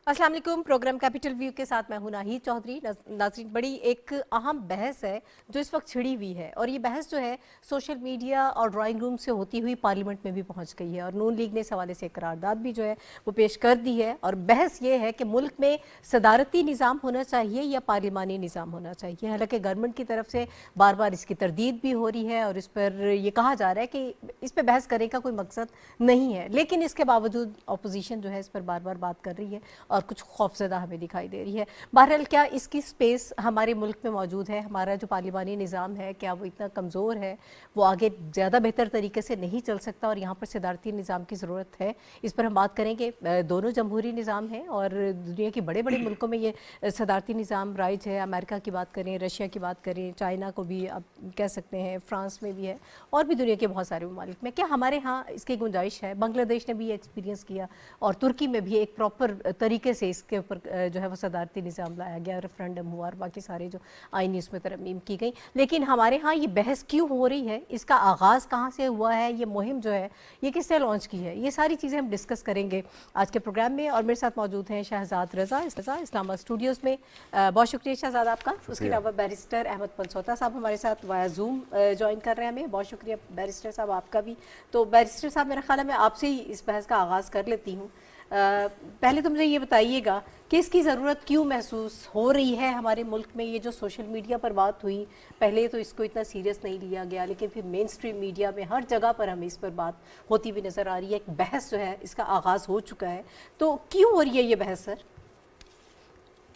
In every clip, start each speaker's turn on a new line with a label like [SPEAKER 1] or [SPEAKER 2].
[SPEAKER 1] अस्सलाम वालेकुम। Programme capital view के साथ मैं हूं नाहिद चौधरी। नाज़रीन, बड़ी एक अहम बहस है जो इस वक्त छिड़ी हुई है, और ये बहस जो है सोशल मीडिया और ड्राइंग रूम से होती हुई पार्लियामेंट में भी पहुंच गई है, और नून लीग ने इस हवाले से एक करारदाद भी जो है वो पेश कर दी है। और बहस ये है कि मुल्क में सदारती निज़ाम होना चाहिए या पार्लिमानी निज़ाम होना चाहिए। हालांकि गवर्नमेंट की तरफ से बार बार इसकी तरदीद भी हो रही है और इस पर ये कहा जा रहा है कि इस पर बहस करने का कोई मकसद नहीं है, लेकिन इसके बावजूद अपोजिशन जो है इस पर बार बार बात कर रही है और कुछ खौफजदा हमें दिखाई दे रही है। बहरहाल, क्या इसकी स्पेस हमारे मुल्क में मौजूद है? हमारा जो पार्लिमानी निज़ाम है, क्या वो इतना कमज़ोर है, वो आगे ज़्यादा बेहतर तरीके से नहीं चल सकता और यहाँ पर सदारती निज़ाम की ज़रूरत है? इस पर हम बात करेंगे। दोनों जमहूरी निज़ाम हैं और दुनिया के बड़े बड़े मुल्कों में ये सदारती निज़ाम राइज है। अमेरिका की बात करें, रशिया की बात करें, चाइना को भी आप कह सकते हैं, फ्रांस में भी है, और भी दुनिया के बहुत सारे ममालिक में। क्या हमारे यहाँ इसकी गुंजाइश है? बांग्लादेश ने भी ये एक्सपीरियंस किया और तुर्की में भी एक प्रॉपर तरीके से इसके ऊपर जो है वो सदारती निज़ाम लाया गया, रेफरेंडम हुआ और बाकी सारे जो आईनी उसमें तरमीम की गई। लेकिन हमारे यहाँ ये बहस क्यों हो रही है? इसका आगाज़ कहाँ से हुआ है? ये मुहिम जो है ये किसने लॉन्च की है? ये सारी चीज़ें हम डिस्कस करेंगे आज के प्रोग्राम में। और मेरे साथ मौजूद हैं शहजाद रज़ा इस्लामाबाद स्टूडियोज़ में। बहुत शुक्रिया शहजाद आपका। उसके अलावा बैरिस्टर अहमद पंसोता साहब हमारे साथ वाया जूम ज्वाइन कर रहे हैं हमें। बहुत शुक्रिया बैरिस्टर साहब आपका भी। तो बैरिस्टर साहब, मेरा ख्याल है मैं आपसे ही इस बहस का आगाज़ कर लेती हूँ। पहले तो मुझे ये बताइएगा कि इसकी ज़रूरत क्यों महसूस हो रही है हमारे मुल्क में? ये जो सोशल मीडिया पर बात हुई, पहले तो इसको इतना सीरियस नहीं लिया गया, लेकिन फिर मेन स्ट्रीम मीडिया में हर जगह पर हमें इस पर बात होती हुई नज़र आ रही है। एक बहस जो है इसका आगाज़ हो चुका है, तो क्यों हो रही है ये बहस सर?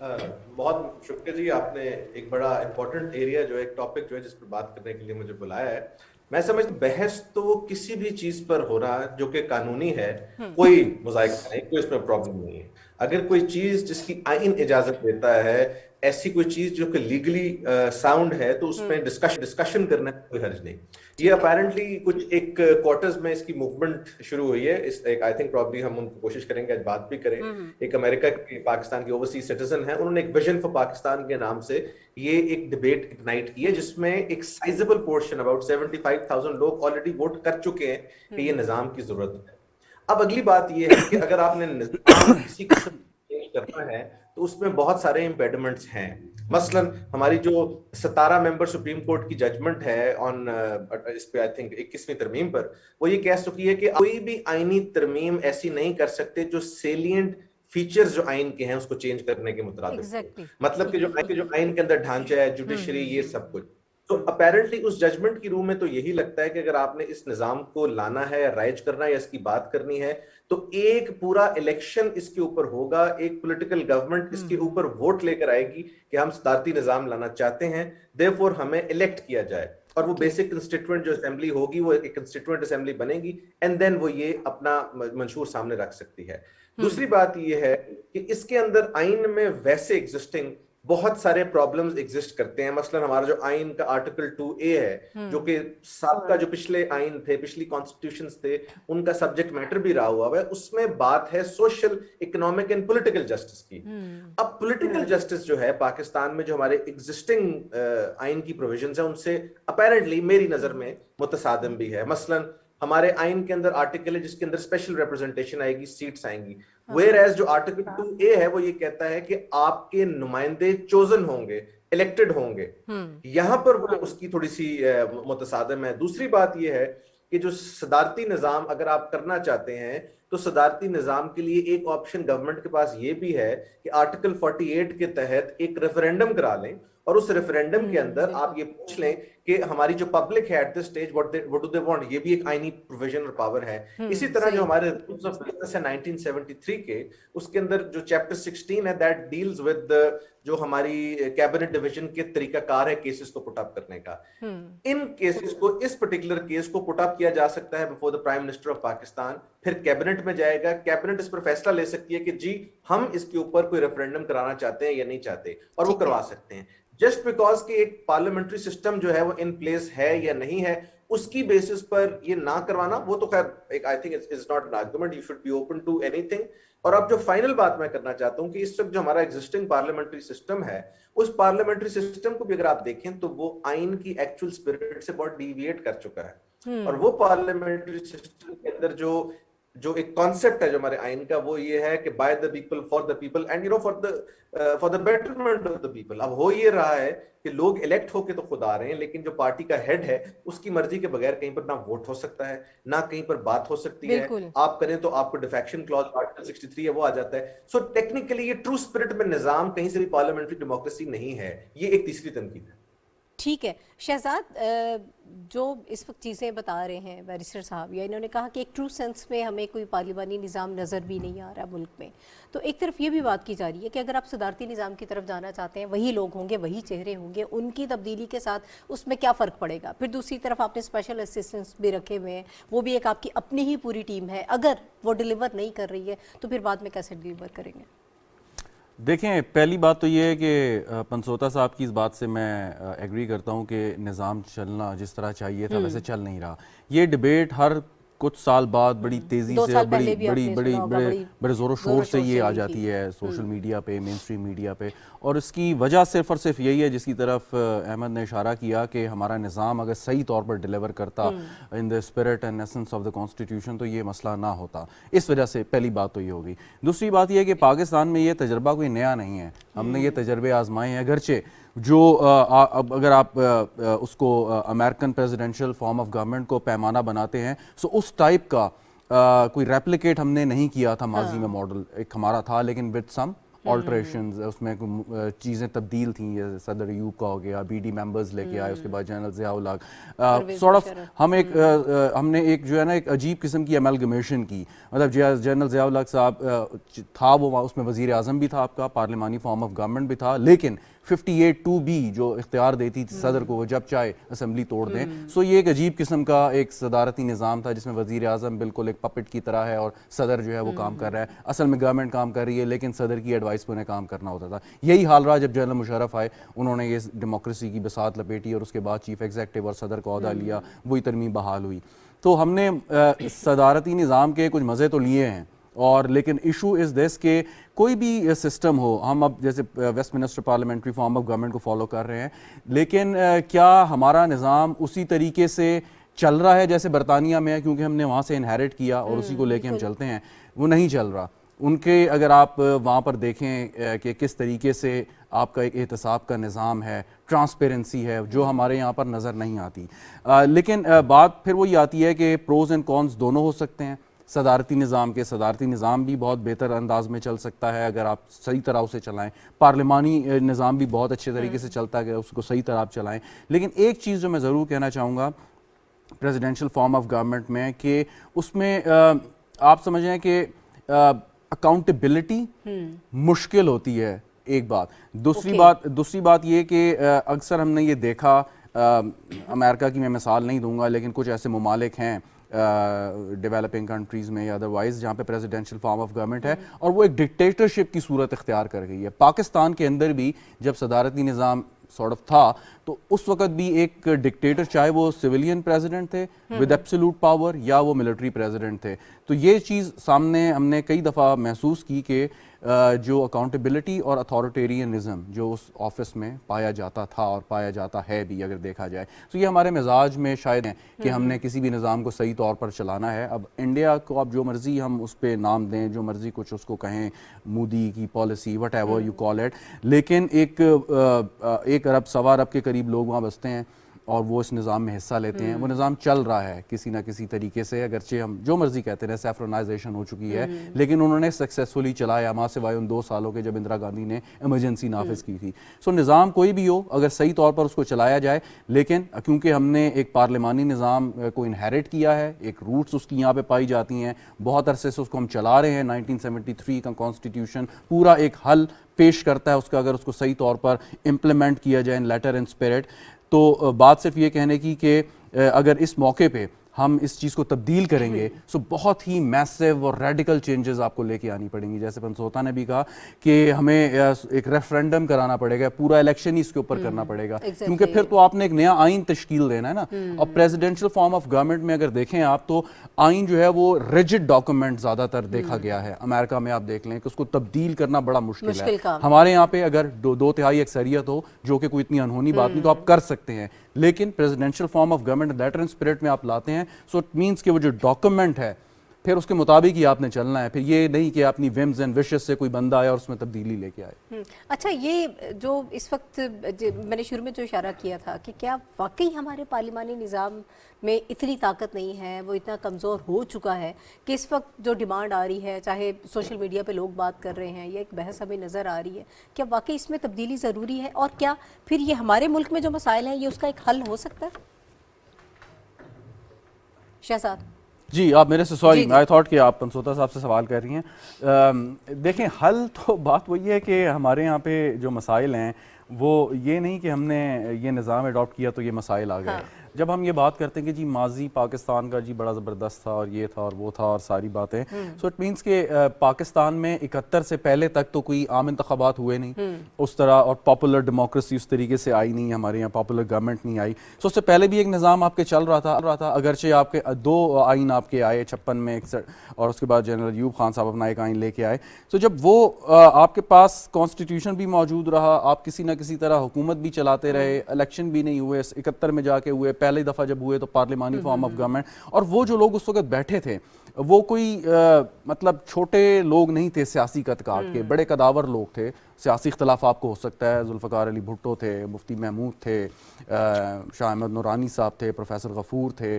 [SPEAKER 2] बहुत शुक्रिया जी, आपने एक बड़ा इंपॉर्टेंट एरिया जो है, एक टॉपिक जो है जिस पर बात करने के लिए मुझे बुलाया है। मैं समझता बहस तो किसी भी चीज पर हो रहा है जो कि कानूनी है, कोई मुज़ायका नहीं, कोई इसमें प्रॉब्लम नहीं है। अगर कोई चीज जिसकी आइन इजाजत देता है, ऐसी कोई चीज जो कि लीगली साउंड है, तो उसमें डिस्कशन करने में कोई हर्ज नहीं। ये अपेरेंटली कुछ एक क्वार्टर्स में इसकी मूवमेंट शुरू हुई है। इस एक आई थिंक प्रॉब्ली हम उनको कोशिश करेंगे आज बात भी करें। एक अमेरिका के पाकिस्तान के ओवरसीज सिटीजन है, उन्होंने एक विजन फॉर पाकिस्तान के नाम से ये एक डिबेट इग्नाइट की है, जिसमें एक साइजेबल पोर्शन अबाउट 75,000 लोग ऑलरेडी वोट कर चुके हैं कि ये निजाम की जरूरत है। अब अगली बात ये है कि अगर आपने निजाम किसी किस्म चेंज करना है तो उसमें बहुत सारे इम्पेडिमेंट्स हैं। मसलन हमारी जो 17 मेंबर सुप्रीम कोर्ट की जजमेंट है ऑन इस पे आई थिंक 21वीं तरमीम पर, वो ये कह चुकी है कि कोई भी आईनी तरमीम ऐसी नहीं कर सकते जो सेलिएंट फीचर्स जो आइन के हैं उसको चेंज करने के मुताबिक हो। मतलब कि जो आइन के अंदर ढांचा है, जुडिशरी, ये सब कुछ। तो अपेरेंटली उस जजमेंट की रूह में तो यही लगता है कि अगर आपने इस निजाम को लाना है या राइज करना है या इसकी बात करनी है, तो एक पूरा इलेक्शन इसके ऊपर होगा, एक पॉलिटिकल गवर्नमेंट इसके ऊपर वोट लेकर आएगी कि हम सदारती निजाम लाना चाहते हैं, देयरफॉर हमें इलेक्ट किया जाए। और वो बेसिक कंस्टिट्यूएंट जो असेंबली होगी वो एक कंस्टिट्यूएंट असेंबली बनेगी, एंड देन वो ये अपना मंशूर सामने रख सकती है। दूसरी बात ये है कि इसके अंदर आइन में वैसे एग्जिस्टिंग बहुत सारे प्रॉब्लम्स एग्जिस्ट करते हैं। मसलन हमारा जो आइन का आर्टिकल 2A है, जो कि साबका जो पिछले आइन थे, पिछली कॉन्स्टिट्यूशंस थे, उनका सब्जेक्ट मैटर भी रहा हुआ है, उसमें बात है social, economic and political justice की। अब पॉलिटिकल जस्टिस जो है पाकिस्तान में, जो हमारे एग्जिस्टिंग आइन की प्रोविजंस है, उनसे अपेरेंटली मेरी नजर में मुतसादिम भी है। मसलन हमारे आइन के अंदर आर्टिकल है जिसके अंदर स्पेशल रिप्रेजेंटेशन आएगी, सीट्स आएंगी। वेयर एज जो आर्टिकल 2A है वो ये कहता है कि आपके नुमाइंदे चोजन होंगे, इलेक्टेड होंगे। यहां पर वो उसकी थोड़ी सी मुतसादिम है। दूसरी बात ये है कि जो सदारती निजाम अगर आप करना चाहते हैं, तो सदारती निजाम के लिए एक ऑप्शन गवर्नमेंट के पास ये भी है कि आर्टिकल 48 के तहत एक रेफरेंडम करा लें, और उस रेफरेंडम के अंदर आप ये पूछ लें कि हमारी जो पब्लिक है at this stage what do they want. ये भी एक आईनी प्रोविजन और पावर है। इसी तरह जो हमारे रूल्स ऑफ बिजनेस है 1973 के, उसके अंदर जो चैप्टर 16 है दैट डील्स विद जो हमारी कैबिनेट डिवीजन के तरीकाकार है केसेस को पुट अप करने का। इन केसेस को, इस पर्टिकुलर केस को पुट अप किया जा सकता है before the prime minister of Pakistan, फिर कैबिनेट में जाएगा, कैबिनेट इस पर फैसला ले सकती है कि जी हम इसके ऊपर कोई रेफरेंडम कराना चाहते हैं या नहीं चाहते, और वो करवा सकते हैं। जस्ट बिकॉज कि एक पार्लियामेंट्री सिस्टम जो है वो इन प्लेस है या नहीं है, उसकी बेसिस पर ये ना करवाना, वो तो खैर एक I think is not an argument, you should be open to anything. और अब जो फाइनल बात मैं करना चाहता हूं कि इस वक्त जो हमारा एग्जिस्टिंग पार्लियामेंट्री सिस्टम है, उस पार्लियामेंट्री सिस्टम को भी अगर आप देखें तो वो आइन की एक्चुअल स्पिरिट से बहुत डिविएट कर चुका है। और वो पार्लियामेंट्री सिस्टम के अंदर जो जो एक कॉन्सेप्ट है जो हमारे आइन का, वो ये है कि by the people for the people and for the betterment of the people. अब हो ये रहा है कि लोग इलेक्ट होके तो खुद आ रहे हैं, लेकिन जो पार्टी का हेड है उसकी मर्जी के बगैर कहीं पर ना वोट हो सकता है, ना कहीं पर बात हो सकती है।
[SPEAKER 1] बिल्कुल।
[SPEAKER 2] आप करें तो आपको डिफेक्शन क्लॉज आर्टिकल 63 है वो आ जाता है। सो टेक्निकली ये ट्रू स्पिरिट में निजाम कहीं से भी पार्लियामेंट्री डेमोक्रेसी नहीं है। ये एक तीसरी तनकीद है।
[SPEAKER 1] ठीक है शहजाद, जो इस वक्त चीज़ें बता रहे हैं बैरिस्टर साहब, या इन्होंने कहा कि एक ट्रू सेंस में हमें कोई पार्लिमानी निज़ाम नज़र भी नहीं आ रहा मुल्क में, तो एक तरफ ये भी बात की जा रही है कि अगर आप सदारती निज़ाम की तरफ जाना चाहते हैं, वही लोग होंगे, वही चेहरे होंगे, उनकी तब्दीली के साथ उसमें क्या फ़र्क पड़ेगा। फिर दूसरी तरफ आपने स्पेशल असिस्टेंट्स भी रखे हुए हैं, वो भी एक आपकी अपनी ही पूरी टीम है, अगर वो डिलीवर नहीं कर रही है तो फिर बाद में कैसे डिलीवर करेंगे।
[SPEAKER 3] देखें, पहली बात तो ये है कि पंसोता साहब की इस बात से मैं एग्री करता हूँ कि निज़ाम चलना जिस तरह चाहिए था वैसे चल नहीं रहा। ये डिबेट हर कुछ साल बाद बड़ी तेज़ी से और बड़े ज़ोरों शोर से ये आ जाती है सोशल मीडिया पे, मेन स्ट्रीम मीडिया पे, और इसकी वजह सिर्फ और सिर्फ यही है जिसकी तरफ अहमद ने इशारा किया कि हमारा निज़ाम अगर सही तौर पर डिलीवर करता in the spirit and essence of the constitution तो ये मसला ना होता। इस वजह से पहली बात तो ये होगी। दूसरी बात यह है कि पाकिस्तान में ये तजर्बा कोई नया नहीं है, हमने ये तजर्बे आजमाए हैं। अगरचे जो अगर आप उसको American presidential form of government को पैमाना बनाते हैं, सो उस टाइप का कोई रेप्लिकेट हमने नहीं किया था माजी में। मॉडल एक हमारा था, लेकिन विद सम ऑल्ट्रेशंस, उसमें चीज़ें तब्दील थी। जैसे सदर अयूब का हो गया, बीडी मेंबर्स लेके आए, उसके बाद जनरल ज़ियाउल हक, सॉर्ट ऑफ हमने एक जो है ना एक अजीब किस्म की अमेलगमेशन की। मतलब जनरल ज़ियाउल हक साहब था, वो उसमें वज़ीर आज़म भी था, आपका पार्लिमानी फॉर्म ऑफ गवर्नमेंट भी था, लेकिन 58(2)B जो इख्तियार देती थी सदर को वो जब चाहे असम्बली तोड़ दें। सो ये एक अजीब किस्म का एक सदारती निज़ाम था जिसमें वज़ीर आज़म बिल्कुल एक पपेट की तरह है और सदर जो है वो काम कर रहा है। असल में गवर्नमेंट काम कर रही है, लेकिन सदर की एडवाइस पर उन्हें काम करना होता था। यही हाल रहा जब जनरल मुशर्रफ आए, उन्होंने ये डेमोक्रेसी की बसात लपेटी और उसके बाद चीफ एग्जीक्यूटिव और सदर का ओहदा लिया, वही तरमीम बहाल हुई। तो हमने सदारती निज़ाम के कुछ मज़े तो लिए हैं, और लेकिन इशू इज़ दिस के कोई भी सिस्टम हो, हम अब जैसे Westminster parliamentary form of government को फॉलो कर रहे हैं, लेकिन क्या हमारा निज़ाम उसी तरीके से चल रहा है जैसे बरतानिया में है, क्योंकि हमने वहाँ से इनहेरिट किया और उसी को लेके हम चलते हैं? वो नहीं चल रहा। उनके अगर आप वहाँ पर देखें कि किस तरीके से आपका एक एहतसाब का निज़ाम है, ट्रांसपेरेंसी है, जो हमारे यहाँ पर नज़र नहीं आती। लेकिन बात फिर वही आती है कि प्रोज एंड कॉन्स दोनों हो सकते हैं सदारती निज़ाम भी बहुत बेहतर अंदाज में चल सकता है अगर आप सही तरह उसे चलाएं। पार्लिमानी निज़ाम भी बहुत अच्छे तरीके से चलता है अगर उसको सही तरह आप चलाएं। लेकिन एक चीज़ जो मैं ज़रूर कहना चाहूँगा प्रेसिडेंशियल फॉर्म ऑफ गवर्नमेंट में, कि उसमें आप समझ रहे हैं कि अकाउंटेबिलिटी मुश्किल होती है, एक बात। दूसरी बात ये कि अक्सर हमने ये देखा, अमेरिका की मैं मिसाल नहीं दूंगा, लेकिन कुछ ऐसे ममालिक हैं डेवलपिंग कंट्रीज़ में या अदरवाइज जहाँ पे प्रेसिडेंशियल फॉर्म ऑफ गवर्नमेंट है और वो एक डिक्टेटरशिप की सूरत इख्तियार कर गई है। पाकिस्तान के अंदर भी जब सदारती निज़ाम सॉर्ट ऑफ था तो उस वक्त भी एक डिक्टेटर, चाहे वो सिविलियन प्रेसिडेंट थे विद एब्सोल्यूट पावर या वो मिलिट्री प्रेसिडेंट थे। तो ये चीज़ सामने हमने कई दफ़ा महसूस की कि जो अकाउंटेबिलिटी और अथॉरिटेरियनिज्म जो उस ऑफिस में पाया जाता था और पाया जाता है भी, अगर देखा जाए तो ये हमारे मिजाज में शायद है कि हमने किसी भी निज़ाम को सही तौर पर चलाना है। अब इंडिया को आप जो मर्ज़ी हम उस पर नाम दें, जो मर्ज़ी कुछ उसको कहें, मोदी की policy what ever you call it, लेकिन एक अरब सवा अरब के करीब लोग वहाँ बसते हैं और वो इस निज़ाम में हिस्सा लेते हैं। वो निज़ाम चल रहा है किसी ना किसी तरीके से, अगरचे हम जो मर्जी कहते हैं सैफ्रोनाइजेशन हो चुकी है, लेकिन उन्होंने सक्सेसफुली चलाया, माँ सिवाय उन 2 सालों के जब इंदिरा गांधी ने इमरजेंसी नाफिज की थी। सो निज़ाम कोई भी हो, अगर सही तौर पर उसको चलाया जाए, लेकिन क्योंकि हमने एक पार्लिमानी निज़ाम को इनहेरिट किया है, एक रूट्स उसकी यहाँ पे पाई जाती हैं, बहुत अरसे से उसको हम चला रहे हैं। 1973 का कॉन्स्टिट्यूशन पूरा एक हल पेश करता है उसका, अगर उसको सही तौर पर इम्प्लीमेंट किया जाए इन लेटर एंड स्पिरिट। तो बात सिर्फ ये कहने की कि अगर इस मौके पे हम इस चीज़ को तब्दील करेंगे तो बहुत ही मैसिव और रेडिकल चेंजेस आपको लेके आनी पड़ेंगी। जैसे पंसोता ने भी कहा कि हमें एक रेफरेंडम कराना पड़ेगा, पूरा इलेक्शन ही इसके ऊपर करना पड़ेगा, क्योंकि फिर तो आपने एक नया आइन तश्कील देना है ना। और प्रेसिडेंशियल फॉर्म ऑफ गवर्नमेंट में अगर देखें आप, तो आइन जो है वो रिजिड डॉक्यूमेंट ज़्यादातर देखा गया है। अमेरिका में आप देख लें कि उसको तब्दील करना बड़ा मुश्किल है। हमारे यहाँ पे अगर 2/3 अक्सरियत हो, जो कि कोई इतनी अनहोनी बात नहीं, तो आप कर सकते हैं। लेकिन presidential form of government letter and spirit में आप लाते हैं, सो इट मीन्स कि वो जो डॉक्यूमेंट है फिर उसके मुताबिक ही आपने चलना है। फिर ये नहीं कि अपनी विम्स एंड विशेस से कोई बंदा आया और उसमें तब्दीली लेके आए।
[SPEAKER 1] अच्छा, ये जो इस वक्त मैंने शुरू में जो इशारा किया था कि क्या वाकई हमारे पार्लिमानी निज़ाम में इतनी ताकत नहीं है, वो इतना कमज़ोर हो चुका है कि इस वक्त जो डिमांड आ रही है, चाहे सोशल मीडिया पे लोग बात कर रहे हैं, ये एक बहस हमें नज़र आ रही है, क्या वाकई इसमें तब्दीली ज़रूरी है? और क्या फिर ये हमारे मुल्क में जो मसाइल हैं ये उसका एक हल हो सकता है? शहजाद
[SPEAKER 3] जी, आप मेरे से sorry,
[SPEAKER 1] ji, ji.
[SPEAKER 3] I thought कि आप पंसोता साहब से सवाल कर रही हैं। देखें, हल तो बात वही है कि हमारे यहाँ पे जो मसाइल हैं वो ये नहीं कि हमने ये निज़ाम अडॉप्ट किया तो ये मसाइल आ गए।
[SPEAKER 1] हाँ।
[SPEAKER 3] जब हम ये बात करते हैं कि जी माजी पाकिस्तान का जी बड़ा ज़बरदस्त था और ये था और वो था और सारी बातें, सो इट मीन्स के पाकिस्तान में 71 से पहले तक तो कोई आम इंतखाबात हुए नहीं उस तरह, और पॉपुलर डेमोक्रेसी उस तरीके से आई नहीं, हमारे यहाँ पॉपुलर गवर्नमेंट नहीं आई। सो उससे पहले भी एक निज़ाम आपके चल रहा था अगरचे आपके 2 आइन आपके आए 56 में 61, और उसके बाद जनरल यूब खान साहब अपना एक आइन लेके आए। तो जब वो आपके पास कॉन्स्टिट्यूशन भी मौजूद रहा, आप किसी ना किसी तरह हुकूमत भी चलाते रहे, इलेक्शन भी नहीं हुए, 71 में जाके हुए, पहली दफ़ा जब हुए तो पार्लिमानी फॉर्म ऑफ गवर्नमेंट, और वो जो लोग उस वक्त बैठे थे वो कोई मतलब छोटे लोग नहीं थे, सियासी कद काट के बड़े कदावर लोग थे। सियासी इख्तलाफ आपको हो सकता है, जुल्फ़िकार अली भुट्टो थे, मुफ्ती महमूद थे, शाह अहमद नूरानी साहब थे, प्रोफेसर गफूर थे,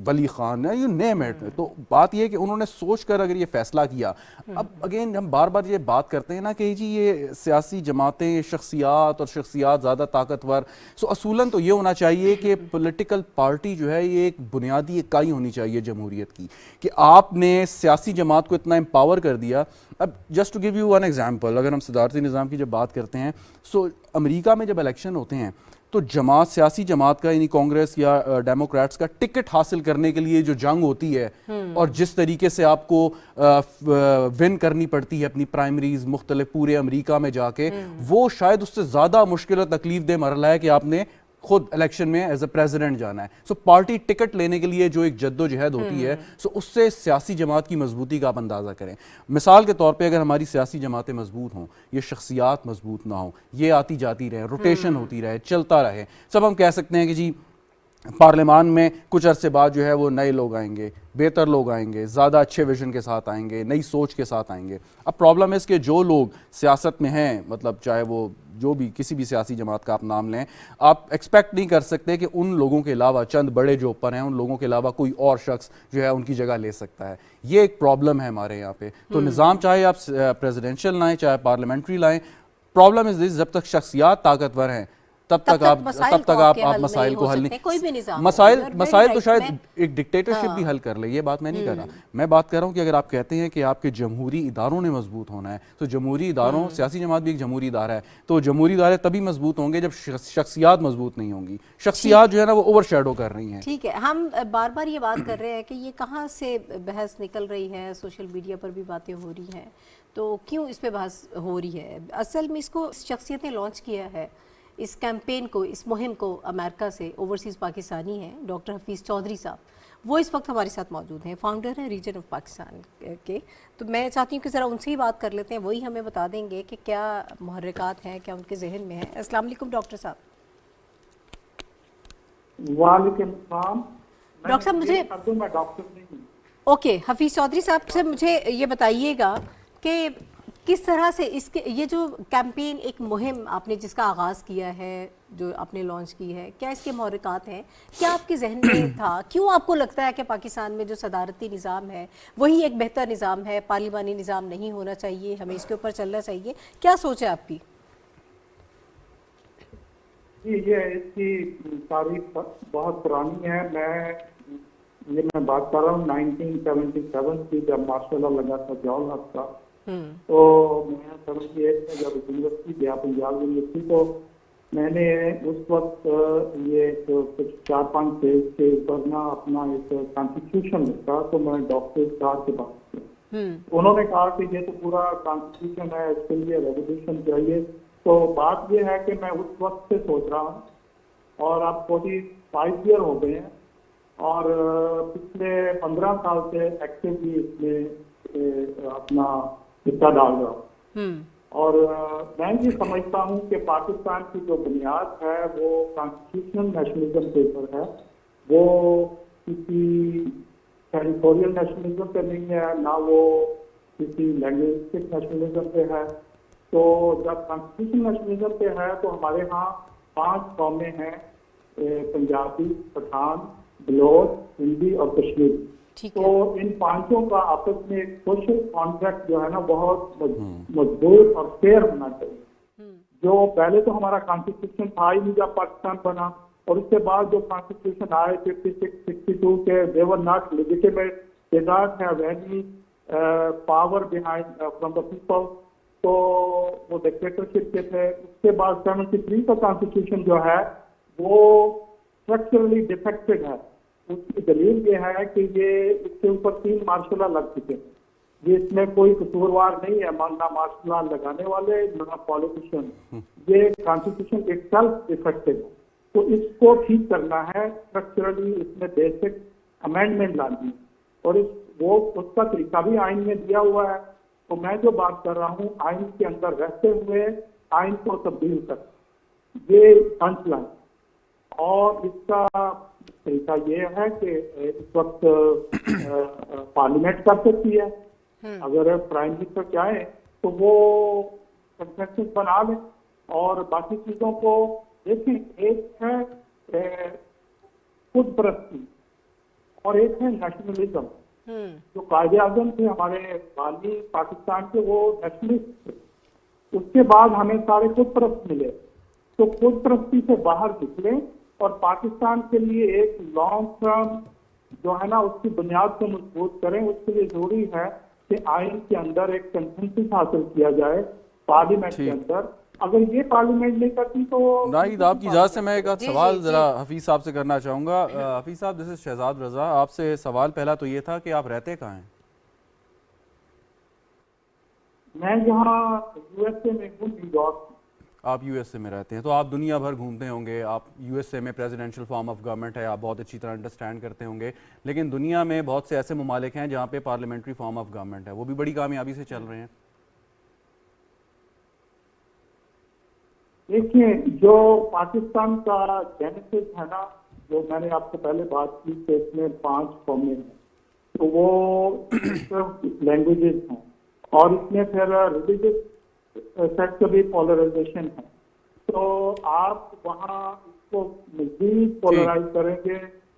[SPEAKER 3] वली खान, यू नेम इट। तो बात यह है कि उन्होंने सोच कर अगर ये फैसला किया, अब अगेन हम बार बार ये बात करते हैं ना कि जी ये सियासी जमातें, शख्सियात और शख्सियात ज़्यादा ताकतवर, सो असूलन तो ये होना चाहिए कि पॉलिटिकल पार्टी जो है ये एक बुनियादी इकाई होनी चाहिए जमहूरियत की, कि आपने सियासी जमात को इतना एम्पावर कर दिया। अब just to give you one example, अगर हम सदारती निज़ाम की जब बात करते हैं, सो अमेरिका में जब इलेक्शन होते हैं तो जमात, सियासी जमात का यानी कांग्रेस या डेमोक्रेट्स का टिकट हासिल करने के लिए जो जंग होती है और जिस तरीके से आपको विन करनी पड़ती है अपनी प्राइमरीज मुख्तलिफ पूरे अमेरिका में जाके, वो शायद उससे ज़्यादा मुश्किल और तकलीफ दे मरहला है कि आपने खुद इलेक्शन में एज ए प्रेसिडेंट जाना है। सो पार्टी टिकट लेने के लिए जो एक जद्दोजहद होती है, सो उससे सियासी जमात की मजबूती का आप अंदाज़ा करें। मिसाल के तौर पे अगर हमारी सियासी जमातें मजबूत हों, ये शख्सियात मजबूत ना हो, ये आती जाती रहे, रोटेशन होती रहे, चलता रहे, सब हम कह सकते हैं कि जी पार्लियामान में कुछ अरसे बाद जो है वो नए लोग आएंगे, बेहतर लोग आएंगे, ज़्यादा अच्छे विजन के साथ आएंगे, नई सोच के साथ आएंगे। अब प्रॉब्लम है इसके जो लोग सियासत में हैं, मतलब चाहे वो जो भी किसी भी सियासी जमात का आप नाम लें, आप एक्सपेक्ट नहीं कर सकते कि उन लोगों के अलावा, चंद बड़े जो ऊपर हैं, उन लोगों के अलावा कोई और शख्स जो है उनकी जगह ले सकता है। ये एक प्रॉब्लम है हमारे यहाँ पे। तो निज़ाम चाहे आप प्रेसिडेंशियल लाएँ चाहे पार्लियामेंट्री लाएँ, प्रॉब्लम इज़ दिस, जब तक शख्सियात ताकतवर हैं तब तक आप मसाइल को हल नहीं,
[SPEAKER 1] कोई भी निज़ाम
[SPEAKER 3] मसाइल तो शायद एक डिक्टेटरशिप भी हल कर ले, ये बात मैं नहीं कर रहा। मैं बात कर रहा हूँ कि अगर आप कहते हैं कि आपके जमहूरी इदारों ने मजबूत होना है, तो जमहूरी इदारों, सियासी जमात भी एक जमहूरी इदारा है, तो जमहूरी इदारे तभी मजबूत होंगे जब शख्सियात मजबूत नहीं होंगी। शख्सियात जो है ना वो ओवर शेडो कर रही हैं।
[SPEAKER 1] ठीक है, हम बार बार ये बात कर रहे हैं कि ये कहाँ से बहस निकल रही है, सोशल मीडिया पर भी बातें हो रही हैं, तो क्यों इस पे बहस हो रही है? असल में इसको शख्सियत ने लॉन्च किया है, इस कैंपेन को, इस मुहिम को अमेरिका से ओवरसीज़ पाकिस्तानी हैं डॉक्टर हफीज़ चौधरी साहब, वो इस वक्त हमारे साथ मौजूद हैं, फाउंडर हैं रीजन ऑफ पाकिस्तान के। तो मैं चाहती हूँ कि ज़रा उनसे ही बात कर लेते हैं, वही हमें बता देंगे कि क्या मुहर्रिकात हैं, क्या उनके जहन में है। अस्सलाम वालेकुम डॉक्टर साहब।
[SPEAKER 4] वालेकुम सलाम।
[SPEAKER 1] डॉक्टर साहब मुझे
[SPEAKER 4] मैं डॉक्टर नहीं हूँ।
[SPEAKER 1] ओके, हफीज़ चौधरी साहब से मुझे ये बताइएगा कि किस तरह से इसके ये जो कैंपेन, एक मुहिम आपने जिसका आगाज़ किया है, जो आपने लॉन्च की है, क्या इसके मुहर्रिकात हैं, क्या आपके जहन में था, क्यों आपको लगता है कि पाकिस्तान में जो सदारती निज़ाम है वही एक बेहतर निज़ाम है, पार्लिमानी निज़ाम नहीं होना चाहिए, हमें इसके ऊपर चलना चाहिए, क्या सोच है आपकी?
[SPEAKER 4] जी, ये इसकी तारीख बहुत पुरानी है। मैं बात कर रहा हूँ 1977 की, जब मार्शल लॉ लगा था जवाहर लाल का। तो मैं 78 में जब यूनिवर्सिटी गया, पंजाब यूनिवर्सिटी, तो मैंने उस वक्त ये कुछ 4-5 पेज के ऊपर ना अपना एक कॉन्स्टिट्यूशन लिखा, तो मैं डॉक्टर साहब से बात की। उन्होंने कहा कि ये तो पूरा कॉन्स्टिट्यूशन है, इसके लिए रेवोल्यूशन चाहिए। तो बात ये है कि मैं उस वक्त से सोच रहा हूँ, और अब 45 ईयर हो गए हैं, और पिछले 15 साल से एक्टिवली इसमें अपना हिस्सा डाल रहा हूँ। और मैं ये समझता हूँ कि पाकिस्तान की जो बुनियाद है वो कॉन्स्टिट्यूशनल नेशनलिज्म के ऊपर है। वो किसी टेरिटोरियल नेशनलिज्म पे नहीं है, ना वो किसी लैंग्वेजिस्टिक नेशनलिज्म पे है। तो जब कॉन्स्टिट्यूशन नेशनलिज्म पे है तो हमारे यहाँ 5 कौमें हैं, पंजाबी, पठान, बलोच, हिंदी और कश्मीरी।
[SPEAKER 1] ठीक है।
[SPEAKER 4] तो इन पांचों का आपस में एक सोशल कॉन्ट्रैक्ट जो है ना बहुत मजबूत और फेयर होना चाहिए। जो पहले तो हमारा कॉन्स्टिट्यूशन था ही नहीं जब पाकिस्तान बना, और उसके बाद जो कॉन्स्टिट्यूशन आए 56, 62 के, they were not legitimate, they not have any power behind from the people, तो वो डिक्टेटरशिप के थे। उसके बाद 73 का कॉन्स्टिट्यूशन जो है वो स्ट्रक्चरली डिफेक्टेड है। उसकी दलील ये है कि ये इसके ऊपर 3 मार्शल लॉ लग चुके हैं। ये इसमें कोई कसूरवार नहीं है, ना मार्शल लॉ लगाने वाले ना पॉलिटिशियन, ये कॉन्स्टिट्यूशन इटसेल्फ डिफेक्टेड है। तो इसको ठीक करना है, स्ट्रक्चरली इसमें बेसिक अमेंडमेंट लानी है, और उसका तरीका भी आइन में दिया हुआ है। तो मैं जो बात कर रहा हूँ, आइन के अंदर रहते हुए आइन को तब्दील कर, ये पंचलाइन। और इसका तरीका ये है कि इस वक्त पार्लियामेंट कर सकती है, अगर प्राइम मिनिस्टर चाहे तो वो कंसेंसस बना ले। और बाकी चीजों को देखें, एक है खुद परस्ती और एक है नेशनलिज्म। जो कायदे आजम थे हमारे वाली पाकिस्तान के, वो नेशनलिस्ट थे। उसके बाद हमें सारे खुद परस्त मिले, तो खुद परस्ती से बाहर निकले और पाकिस्तान के लिए एक लॉन्ग टर्म जो है ना उसकी बुनियाद को मजबूत करें। उसके लिए जरूरी है कि आइन के अंदर एक कंसेंसस हासिल किया जाए पार्लियामेंट के अंदर। अगर ये पार्लियामेंट नहीं करती तो
[SPEAKER 3] नाहिद, आपकी इजाज़त से मैं एक
[SPEAKER 1] जी,
[SPEAKER 3] सवाल
[SPEAKER 1] जी,
[SPEAKER 3] ज़रा हफीज़ साहब से करना चाहूँगा। हफीज़ साहब, दिस इज़ शहजाद रज़ा। आपसे सवाल पहला तो ये था कि आप रहते कहाँ हैं?
[SPEAKER 4] मैं यहाँ यूएसए में हूँ, न्यूयॉर्क।
[SPEAKER 3] आप यूएसए में रहते हैं, तो आप दुनिया भर घूमते होंगे। आप यूएसए में प्रेसिडेंशियल फॉर्म ऑफ गवर्नमेंट है, आप बहुत अच्छी तरह अंडरस्टैंड करते होंगे। लेकिन दुनिया में बहुत से ऐसे ममालिक हैं जहाँ पे पार्लियामेंट्री फॉर्म ऑफ गवर्नमेंट है, वो भी बड़ी कामयाबी से चल रहे हैं।
[SPEAKER 4] देखिए, जो पाकिस्तान का जेनेसिस है ना, जो मैंने आपसे पहले बात की कि इसमें 5 कौमें हैं, तो वो लैंग्वेजेस हैं, और इसमें फिर रिलीजियस सेक्टर भी पोलराइजेशन है। तो आप वहाँ इसको मजीद पोलराइज करेंगे,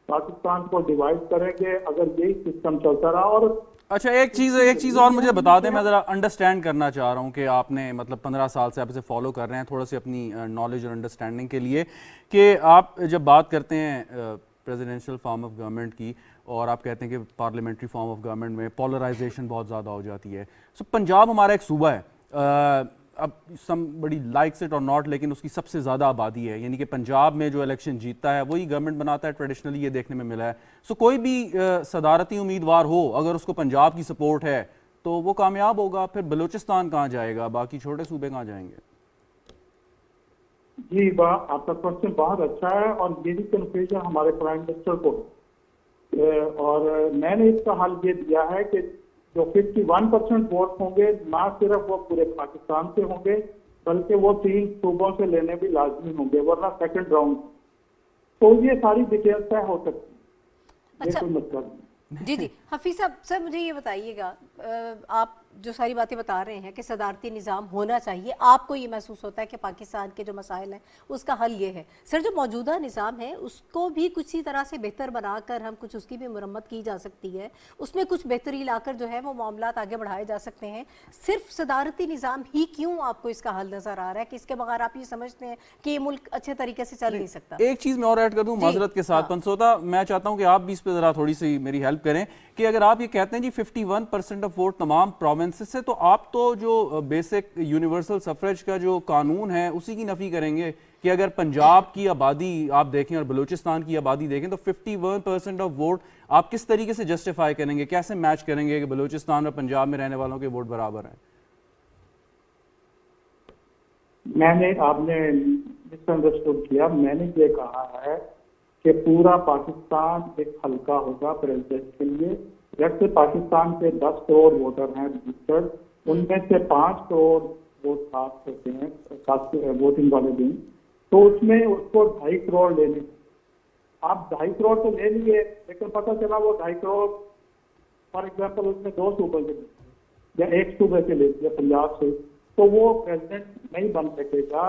[SPEAKER 4] पाकिस्तान को डिवाइड करेंगे अगर यही सिस्टम चलता रहा। और
[SPEAKER 3] अच्छा, एक चीज़ और मुझे बता दें, मैं ज़रा अंडरस्टैंड करना चाह रहा हूँ कि आपने मतलब 15 साल से आप इसे फॉलो कर रहे हैं, थोड़ा सी अपनी नॉलेज और अंडरस्टैंडिंग के लिए, कि आप जब बात करते हैं प्रेसिडेंशियल फॉर्म ऑफ गवर्नमेंट की, और आप कहते हैं कि पार्लियामेंट्री फॉर्म ऑफ गवर्नमेंट में पोलराइजेशन बहुत ज़्यादा हो जाती है। सो पंजाब हमारा एक सूबा है, अब समबडी लाइक्स इट और नॉट, लेकिन उसकी सबसे ज़्यादा आबादी है, यानी कि पंजाब में जो इलेक्शन जीतता है वही गवर्नमेंट बनाता है, ट्रेडिशनली ये देखने में मिला है। सो कोई भी सदारती उम्मीदवार हो, अगर उसको पंजाब की सपोर्ट है तो वो कामयाब होगा। फिर बलूचिस्तान कहाँ जाएगा, बाकी छोटे सूबे कहाँ जाएंगे?
[SPEAKER 4] जी, आपका क्वेश्चन बहुत अच्छा है, और ये भी कन्फ्यूजन हमारे प्राइम मिनिस्टर को, और मैंने इसका हल ये दिया है कि जो 51% वोट होंगे, ना सिर्फ वो पूरे पाकिस्तान से होंगे, बल्कि वो 3 सूबों से लेने भी लाजमी होंगे, वरना सेकंड राउंड। तो ये सारी डिटेल्स तय हो सकती है, ये कोई मतलब नहीं।
[SPEAKER 1] जी जी, हफीज साहब, सर मुझे ये बताइएगा, आप जो सारी बातें बता रहे हैं कि सदारती निज़ाम होना चाहिए, आपको ये महसूस होता है कि पाकिस्तान के जो मसाइल हैं उसका हल ये है। सर, जो मौजूदा निज़ाम है उसको भी कुछ ही तरह से बेहतर बनाकर हम कुछ उसकी भी मुरम्मत की जा सकती है, उसमें कुछ बेहतरी लाकर जो है वो मामलात आगे बढ़ाए जा सकते हैं। सिर्फ सदारती निज़ाम ही क्यों आपको इसका हल नज़र आ रहा है कि इसके बगैर आप ये समझते हैं कि ये मुल्क अच्छे तरीके से चल नहीं सकता?
[SPEAKER 3] एक चीज़ मैं और ऐड कर दूं माजरत के साथ, पंसोता, मैं चाहता हूं कि आप भी इस पे ज़रा थोड़ी सी मेरी हेल्प करें कि अगर आप ये कहते हैं जी 51% ऑफ वोट तमाम प्रोविंसेस से, तो आप तो जो बेसिक यूनिवर्सल सफरेज का जो कानून है उसी की नफी करेंगे कि अगर पंजाब की आबादी आप देखें और बलूचिस्तान की आबादी देखें तो 51% ऑफ वोट आप किस तरीके से जस्टिफाई करेंगे, कैसे मैच करेंगे कि बलूचिस्तान और पंजाब में रहने वालों के वोट बराबर हैं?
[SPEAKER 4] आपने मिसअंडरस्टूड किया। मैंने ये कहा है कि पूरा पाकिस्तान एक हल्का होगा प्रेसिडेंट के लिए। जैसे पाकिस्तान के 10 करोड़ वोटर हैं रजिस्टर्ड, उनमें से 5 करोड़ वोट कास्ट होते हैं वोटिंग वाले दिन, तो उसमें उसको 2.5 करोड़ लेने। आप 2.5 करोड़ तो ले लिए, लेकिन पता चला वो 2.5 करोड़ फॉर एग्जाम्पल उसने 2 सूबे से या 1 सूबे से ले लिया पंजाब से, तो वो प्रेसिडेंट नहीं बन सकेगा,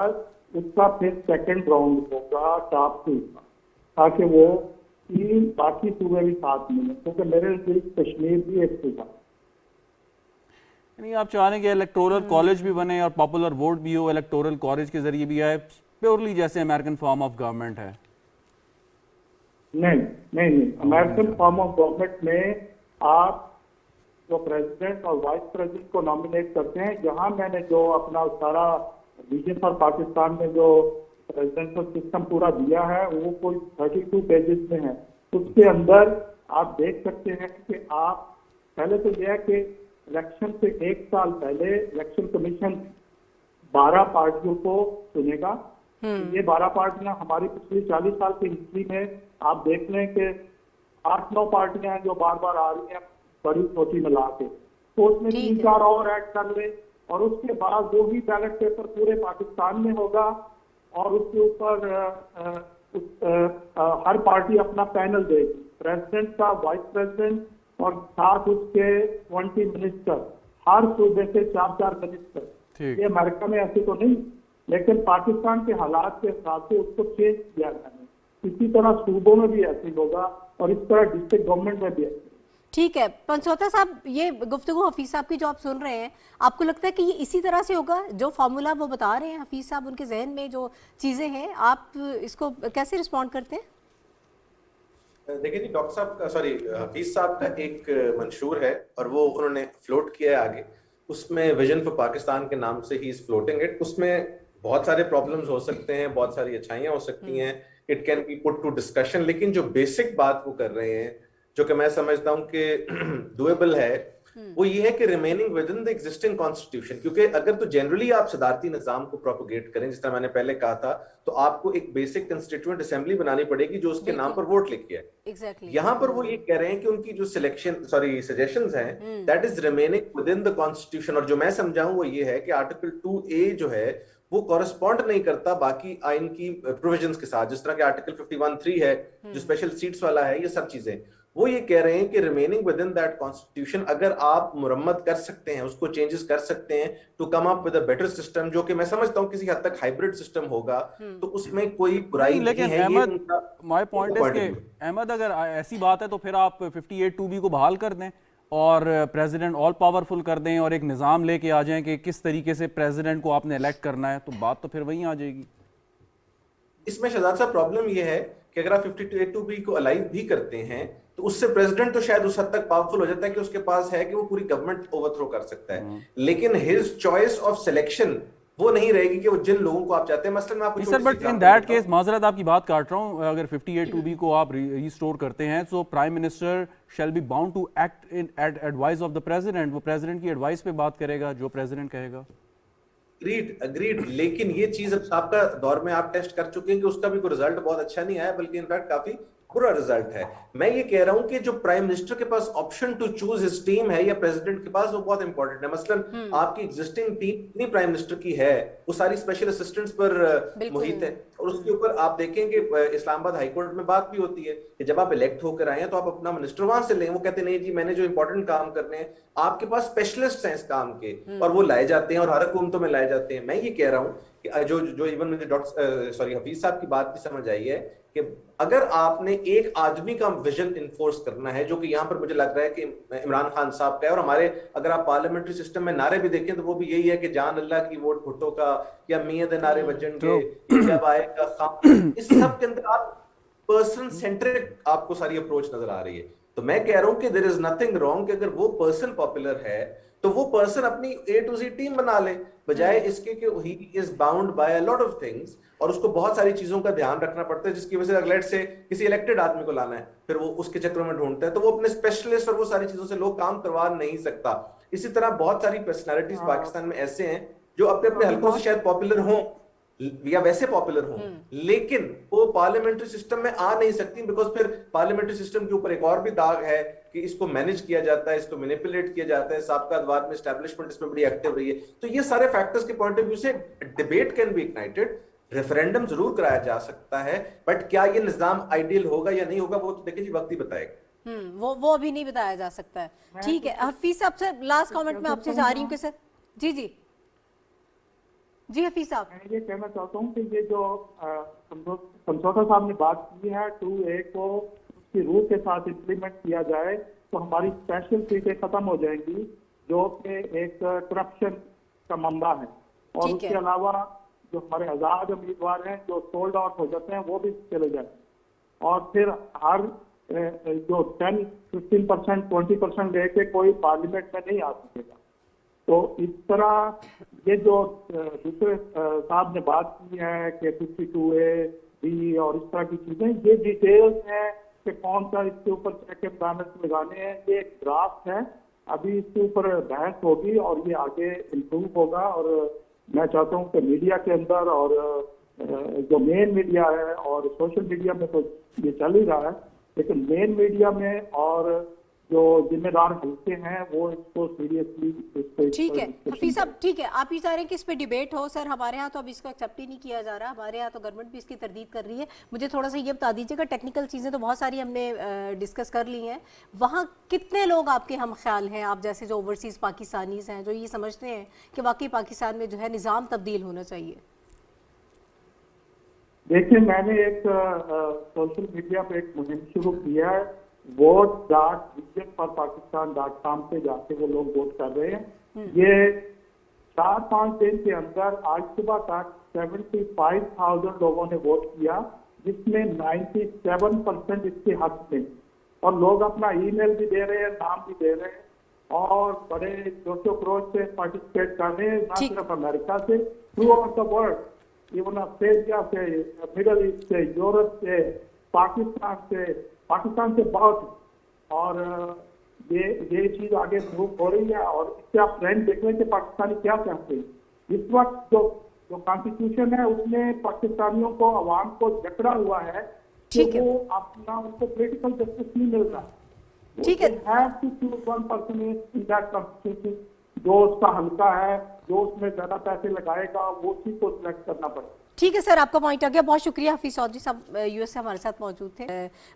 [SPEAKER 4] उसका फिर सेकंड राउंड होगा टॉप 2 का, ताकि वो 3 बाकी सूबे भी साथ मिले, क्योंकि मेरे नजदीक कश्मीर भी एक सूबा।
[SPEAKER 3] नहीं, आप चाह रहे हैं कि इलेक्टोरल कॉलेज भी बने और पॉपुलर वोट भी हो, इलेक्टोरल कॉलेज के जरिए भी आए, प्योरली जैसे अमेरिकन फॉर्म ऑफ गवर्नमेंट है?
[SPEAKER 4] नहीं, अमेरिकन फॉर्म ऑफ गवर्नमेंट में आप जो प्रेसिडेंट और वाइस प्रेसिडेंट को नॉमिनेट करते हैं, जहां मैंने जो अपना सारा विजन फॉर पाकिस्तान में जो प्रेसिडेंशियल सिस्टम पूरा दिया है, वो कोई 32 पेजेस में है। उसके अंदर आप देख सकते हैं कि आप पहले तो यह है कि इलेक्शन से 1 साल पहले इलेक्शन कमीशन 12 पार्टियों को चुनेगा। ये 12 पार्टियां हमारी पिछली 40 साल की हिस्ट्री में आप देख लें कि 8-9 पार्टियां हैं जो बार बार आ रही हैं बड़ी छोटी मिला के, तो उसमें 3-4 और ऐड कर ले, और उसके बाद वो ही बैलेट पेपर पूरे पाकिस्तान में होगा, और उसके ऊपर हर पार्टी अपना पैनल देगी, प्रेसिडेंट का, वाइस प्रेसिडेंट, और साथ उसके 20 मिनिस्टर, हर सूबे से 4-4 मिनिस्टर। ये अमेरिका में ऐसे तो नहीं, लेकिन पाकिस्तान के हालात के हिसाब से उसको चेंज किया जाए। इसी तरह सूबों में भी ऐसे होगा, और इस तरह डिस्ट्रिक्ट गवर्नमेंट में भी ऐसे।
[SPEAKER 1] ठीक है पंचोता साहब, ये गुफ्तगू हफीज साहब की जो आप सुन रहे हैं, आपको लगता है कि ये इसी तरह से होगा जो फार्मूला वो बता रहे हैं हफीज साहब, उनके जहन में जो चीजें हैं, आप इसको कैसे रिस्पॉन्ड करते हैं?
[SPEAKER 2] देखिए जी, डॉक्टर साहब का, सॉरी, हफीज साहब का एक मंशूर है और वो उन्होंने फ्लोट किया है आगे, उसमें विजन फॉर पाकिस्तान के नाम से ही इज फ्लोटिंग इट। उसमें बहुत सारे प्रॉब्लम्स हो सकते हैं, बहुत सारी अच्छाइयां हो सकती हैं, it can be put to discussion, लेकिन जो बेसिक बात वो कर रहे हैं, जो कि मैं समझता हूं कि डुएबल है, वो ये है कि remaining with in the existing constitution. क्योंकि अगर तो जनरली आप सदारती निजाम को प्रोपोगेट करें, जिस तरह मैंने पहले कहा था, तो आपको एक बेसिक कंस्टिट्यूएंट असेंबली बनानी पड़ेगी जो उसके नाम पर वोट लिखी है। यहाँ पर वो ये कह रहे हैं कि उनकी जो सजेशंस हैं, that is remaining with in the constitution. और जो मैं समझाऊं वो ये है कि आर्टिकल 2A जो है वो कॉरेस्पॉन्ड नहीं करता बाकी आइन की प्रोविजंस के साथ, जिस तरह के आर्टिकल 51(3) है जो स्पेशल सीट्स वाला है, ये सब चीजें। वो ये कह रहे हैं कि remaining with in that constitution अगर आप मुरम्मत कर सकते हैं, उसको चेंजेस कर सकते हैं to come up with a better system, जो कि मैं समझता हूं किसी हद तक हाइब्रिड सिस्टम होगा, तो उसमें कोई बुराई नहीं है।
[SPEAKER 3] लेकिन माय पॉइंट इज कि अहमद, अगर ऐसी बात है तो फिर आप 58(2B को बहाल कर दें और प्रेसिडेंट ऑल पावरफुल कर दें और एक निज़ाम लेके आ जाएं कि किस तरीके से प्रेसिडेंट को आपने इलेक्ट करना है, तो बात तो फिर वहीं आ जाएगी।
[SPEAKER 2] इसमें शहजाद साहब प्रॉब्लम ये है कि अगर आप 58(2B को अलाइव भी करते हैं तो उससे प्रेसिडेंट तो शायद उस हद तक पावरफुल हो जाता है कि उसके पास है कि वो पूरी गवर्नमेंट ओवरथ्रो कर सकता है, लेकिन हिज चॉइस ऑफ सिलेक्शन वो नहीं रहेगी कि वो जिन लोगों को आप चाहते हैं। मसलन मैं आपको
[SPEAKER 3] sir, but in that case, माजरत आपकी बात काट रहा हूं, अगर 58(2B को आप रिस्टोर करते हैं, so prime minister shall be bound to act in at advice of the president. वो प्रेसिडेंट की एडवाइस पे बात करेगा, जो प्रेसिडेंट कहेगा।
[SPEAKER 2] अग्रीड, लेकिन ये चीज अब आपका दौर में आप टेस्ट कर चुके हैं कि उसका भी कोई रिजल्ट बहुत अच्छा नहीं आया, बल्कि इनफैक्ट काफी बुरा रिजल्ट है। मैं ये कह रहा हूं कि जो प्राइम मिनिस्टर के पास option to choose his team है या प्रेसिडेंट के पास, वो बहुत इंपॉर्टेंट है। मसलन आपकी एग्जिस्टिंग टीम इतनी प्राइम मिनिस्टर की है, वो सारी स्पेशल असिस्टेंट्स पर मुहित है, और उसके ऊपर आप देखेंगे इस्लामाबाद हाईकोर्ट में बात भी होती है कि जब आप इलेक्ट होकर आए हैं तो आप अपना मिनिस्टर वहां से लें। वो कहते नहीं जी, मैंने जो इंपॉर्टेंट काम करने हैं, आपके पास स्पेशलिस्ट हैं इस काम के, और वो लाए जाते हैं और हर हुकूमतों में लाए जाते हैं। मैं ये कह रहा हूं कि जो इवन मुझे हफीज साहब की बात भी समझ आई है कि अगर आपने एक आदमी का विजन इन्फोर्स करना है, जो कि यहाँ पर मुझे लग रहा है कि इमरान खान साहब का है, और हमारे अगर आप पार्लियामेंट्री सिस्टम में नारे भी देखें तो वो भी यही है कि जान अल्लाह की वोट भुट्टो का, या मियां दे नारे बजन के, जब आएगा खान, इस सब के अंदर आप पर्सन सेंट्रिक आपको सारी अप्रोच नजर आ रही है। तो मैं कह रहा हूं कि देयर इज नथिंग रॉन्ग कि अगर वो पर्सन पॉपुलर है तो वो पर्सन अपनी A to Z टीम बना ले, बजाय इसके कि he is bound by a lot of things, और उसको बहुत सारी चीजों का ध्यान रखना पड़ता है, जिसकी वजह से लेट से किसी इलेक्टेड आदमी को लाना है, फिर वो उसके चक्रों में ढूंढता है, तो वो अपने स्पेशलिस्ट और वो सारी चीजों से लोग काम करवा नहीं सकता। इसी तरह बहुत सारी पर्सनैलिटीज पाकिस्तान में ऐसे हैं जो अपने अपने हलकों से शायद पॉपुलर हों या वैसे पॉपुलर हों, लेकिन वो पार्लियामेंट्री सिस्टम में आ नहीं सकती, बिकॉज फिर पार्लियामेंट्री सिस्टम के ऊपर एक और भी दाग है कि इसको मैनेज किया जाता है, इसको मैनिपुलेट किया जाता है। साबका अदवार में एस्टैब्लिशमेंट इसमें बड़ी एक्टिव रही है। तो ये सारे फैक्टर्स के पॉइंट ऑफ व्यू से debate can be ignited, referendum जरूर कराया जा सकता है, बट क्या ये निजाम आइडियल होगा या नहीं होगा, वो तो देखिए जी वक्त ही बताएगा।
[SPEAKER 1] वो अभी नहीं बताया जा सकता है। ठीक है हफीज साहब से लास्ट कमेंट में आपसे जा रही हूँ कि सर जी जी जी हफीज साहब,
[SPEAKER 4] मैं ये कहना चाहता हूँ कि ये जो समझौता साहब ने बात की है 2A को उसकी रूल के साथ इम्प्लीमेंट किया जाए तो हमारी स्पेशल सीटें खत्म हो जाएंगी जो कि एक करप्शन का मामला है। और
[SPEAKER 1] ठीक है।
[SPEAKER 4] उसके अलावा जो हमारे आजाद उम्मीदवार हैं जो सोल्ड आउट हो जाते हैं वो भी चले जाते हैं और फिर हर जो 10-15% 20% लेके कोई पार्लियामेंट में नहीं आ सकेगा। तो इस तरह ये जो दूसरे साहब ने बात की है कि 52A B और इस तरह की चीजें, ये डिटेल्स हैं कि कौन सा इसके ऊपर चेक एंड बैलेंस लगाने हैं। ये एक ड्राफ्ट है, अभी इसके ऊपर बहस होगी और ये आगे इम्प्रूव होगा। और मैं चाहता हूँ कि मीडिया के अंदर और जो मेन मीडिया है और सोशल मीडिया में तो ये चल ही रहा है, लेकिन मेन मीडिया में और जो जिम्मेदार हल्के हैं वो इसको सीरियसली
[SPEAKER 1] ठीक है हफीज साहब, ठीक है आप ही चाह रहे हैं कि इस पे डिबेट हो। सर हमारे यहाँ तो अभी इसको एक्सेप्ट ही नहीं किया जा रहा, हमारे यहाँ तो गवर्नमेंट भी इसकी तरदीद कर रही है। मुझे थोड़ा सा ये बता दीजिएगा, टेक्निकल चीज़ें तो बहुत सारी हमने डिस्कस कर ली हैं, वहाँ कितने लोग आपके हम ख्याल हैं, आप जैसे जो ओवरसीज़ पाकिस्तानीज़ हैं जो ये समझते हैं कि वाकई पाकिस्तान में जो है निज़ाम तब्दील होना चाहिए?
[SPEAKER 4] देखिए, मैंने एक सोशल मीडिया पे एक मुहिम शुरू किया है, vote.visionforpakistan.com पे जाके वो लोग वोट कर रहे हैं। ये 4-5 दिन के अंदर आज सुबह तक 75,000 लोगों ने वोट किया, जिसमें 97% इसके हक में, और लोग अपना ईमेल भी दे रहे हैं, नाम भी दे रहे हैं और बड़े जोशो खरोश से पार्टिसिपेट कर रहे हैं, ना सिर्फ अमेरिका से, through out the world, even Australia से, मिडल ईस्ट से, यूरोप से, पाकिस्तान से बहुत। और ये चीज आगे मूव हो रही है और इससे आप ट्रेंड देख रहे हैं कि पाकिस्तानी क्या चाहते हैं। इस वक्त जो कॉन्स्टिट्यूशन है उसमें पाकिस्तानियों को, अवाम को जकड़ा हुआ है कि वो अपना, उनको पॉलिटिकल जस्टिस नहीं मिल रहा।
[SPEAKER 1] ठीक है,
[SPEAKER 4] have to choose one person in that constitution, जो उसका हल्का है, जो उसमें ज्यादा पैसे लगाएगा, वो उसी को सिलेक्ट करना पड़ेगा।
[SPEAKER 1] ठीक है सर, आपका पॉइंट आ गया, बहुत शुक्रिया। हफीज चौधरी साहब यूएस से हमारे साथ मौजूद थे।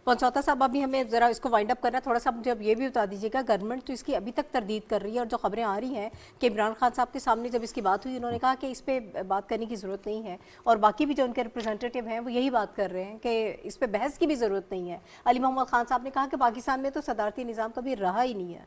[SPEAKER 1] पंचौता साहब, अभी हमें जरा इसको वाइंड अप करना, थोड़ा सा मुझे अब ये भी बता दीजिएगा, गवर्नमेंट तो इसकी अभी तक तरदीद कर रही है और जो खबरें आ रही हैं कि इमरान खान साहब के सामने जब इसकी बात हुई उन्होंने कहा कि इस पर बात करने की ज़रूरत नहीं है, और बाकी भी जो उनके रिप्रेजेंटेटिव हैं वो यही बात कर रहे हैं कि इस पर बहस की भी ज़रूरत नहीं है। अली मोहम्मद खान साहब ने कहा कि पाकिस्तान में तो सदारती निज़ाम कभी रहा ही नहीं है।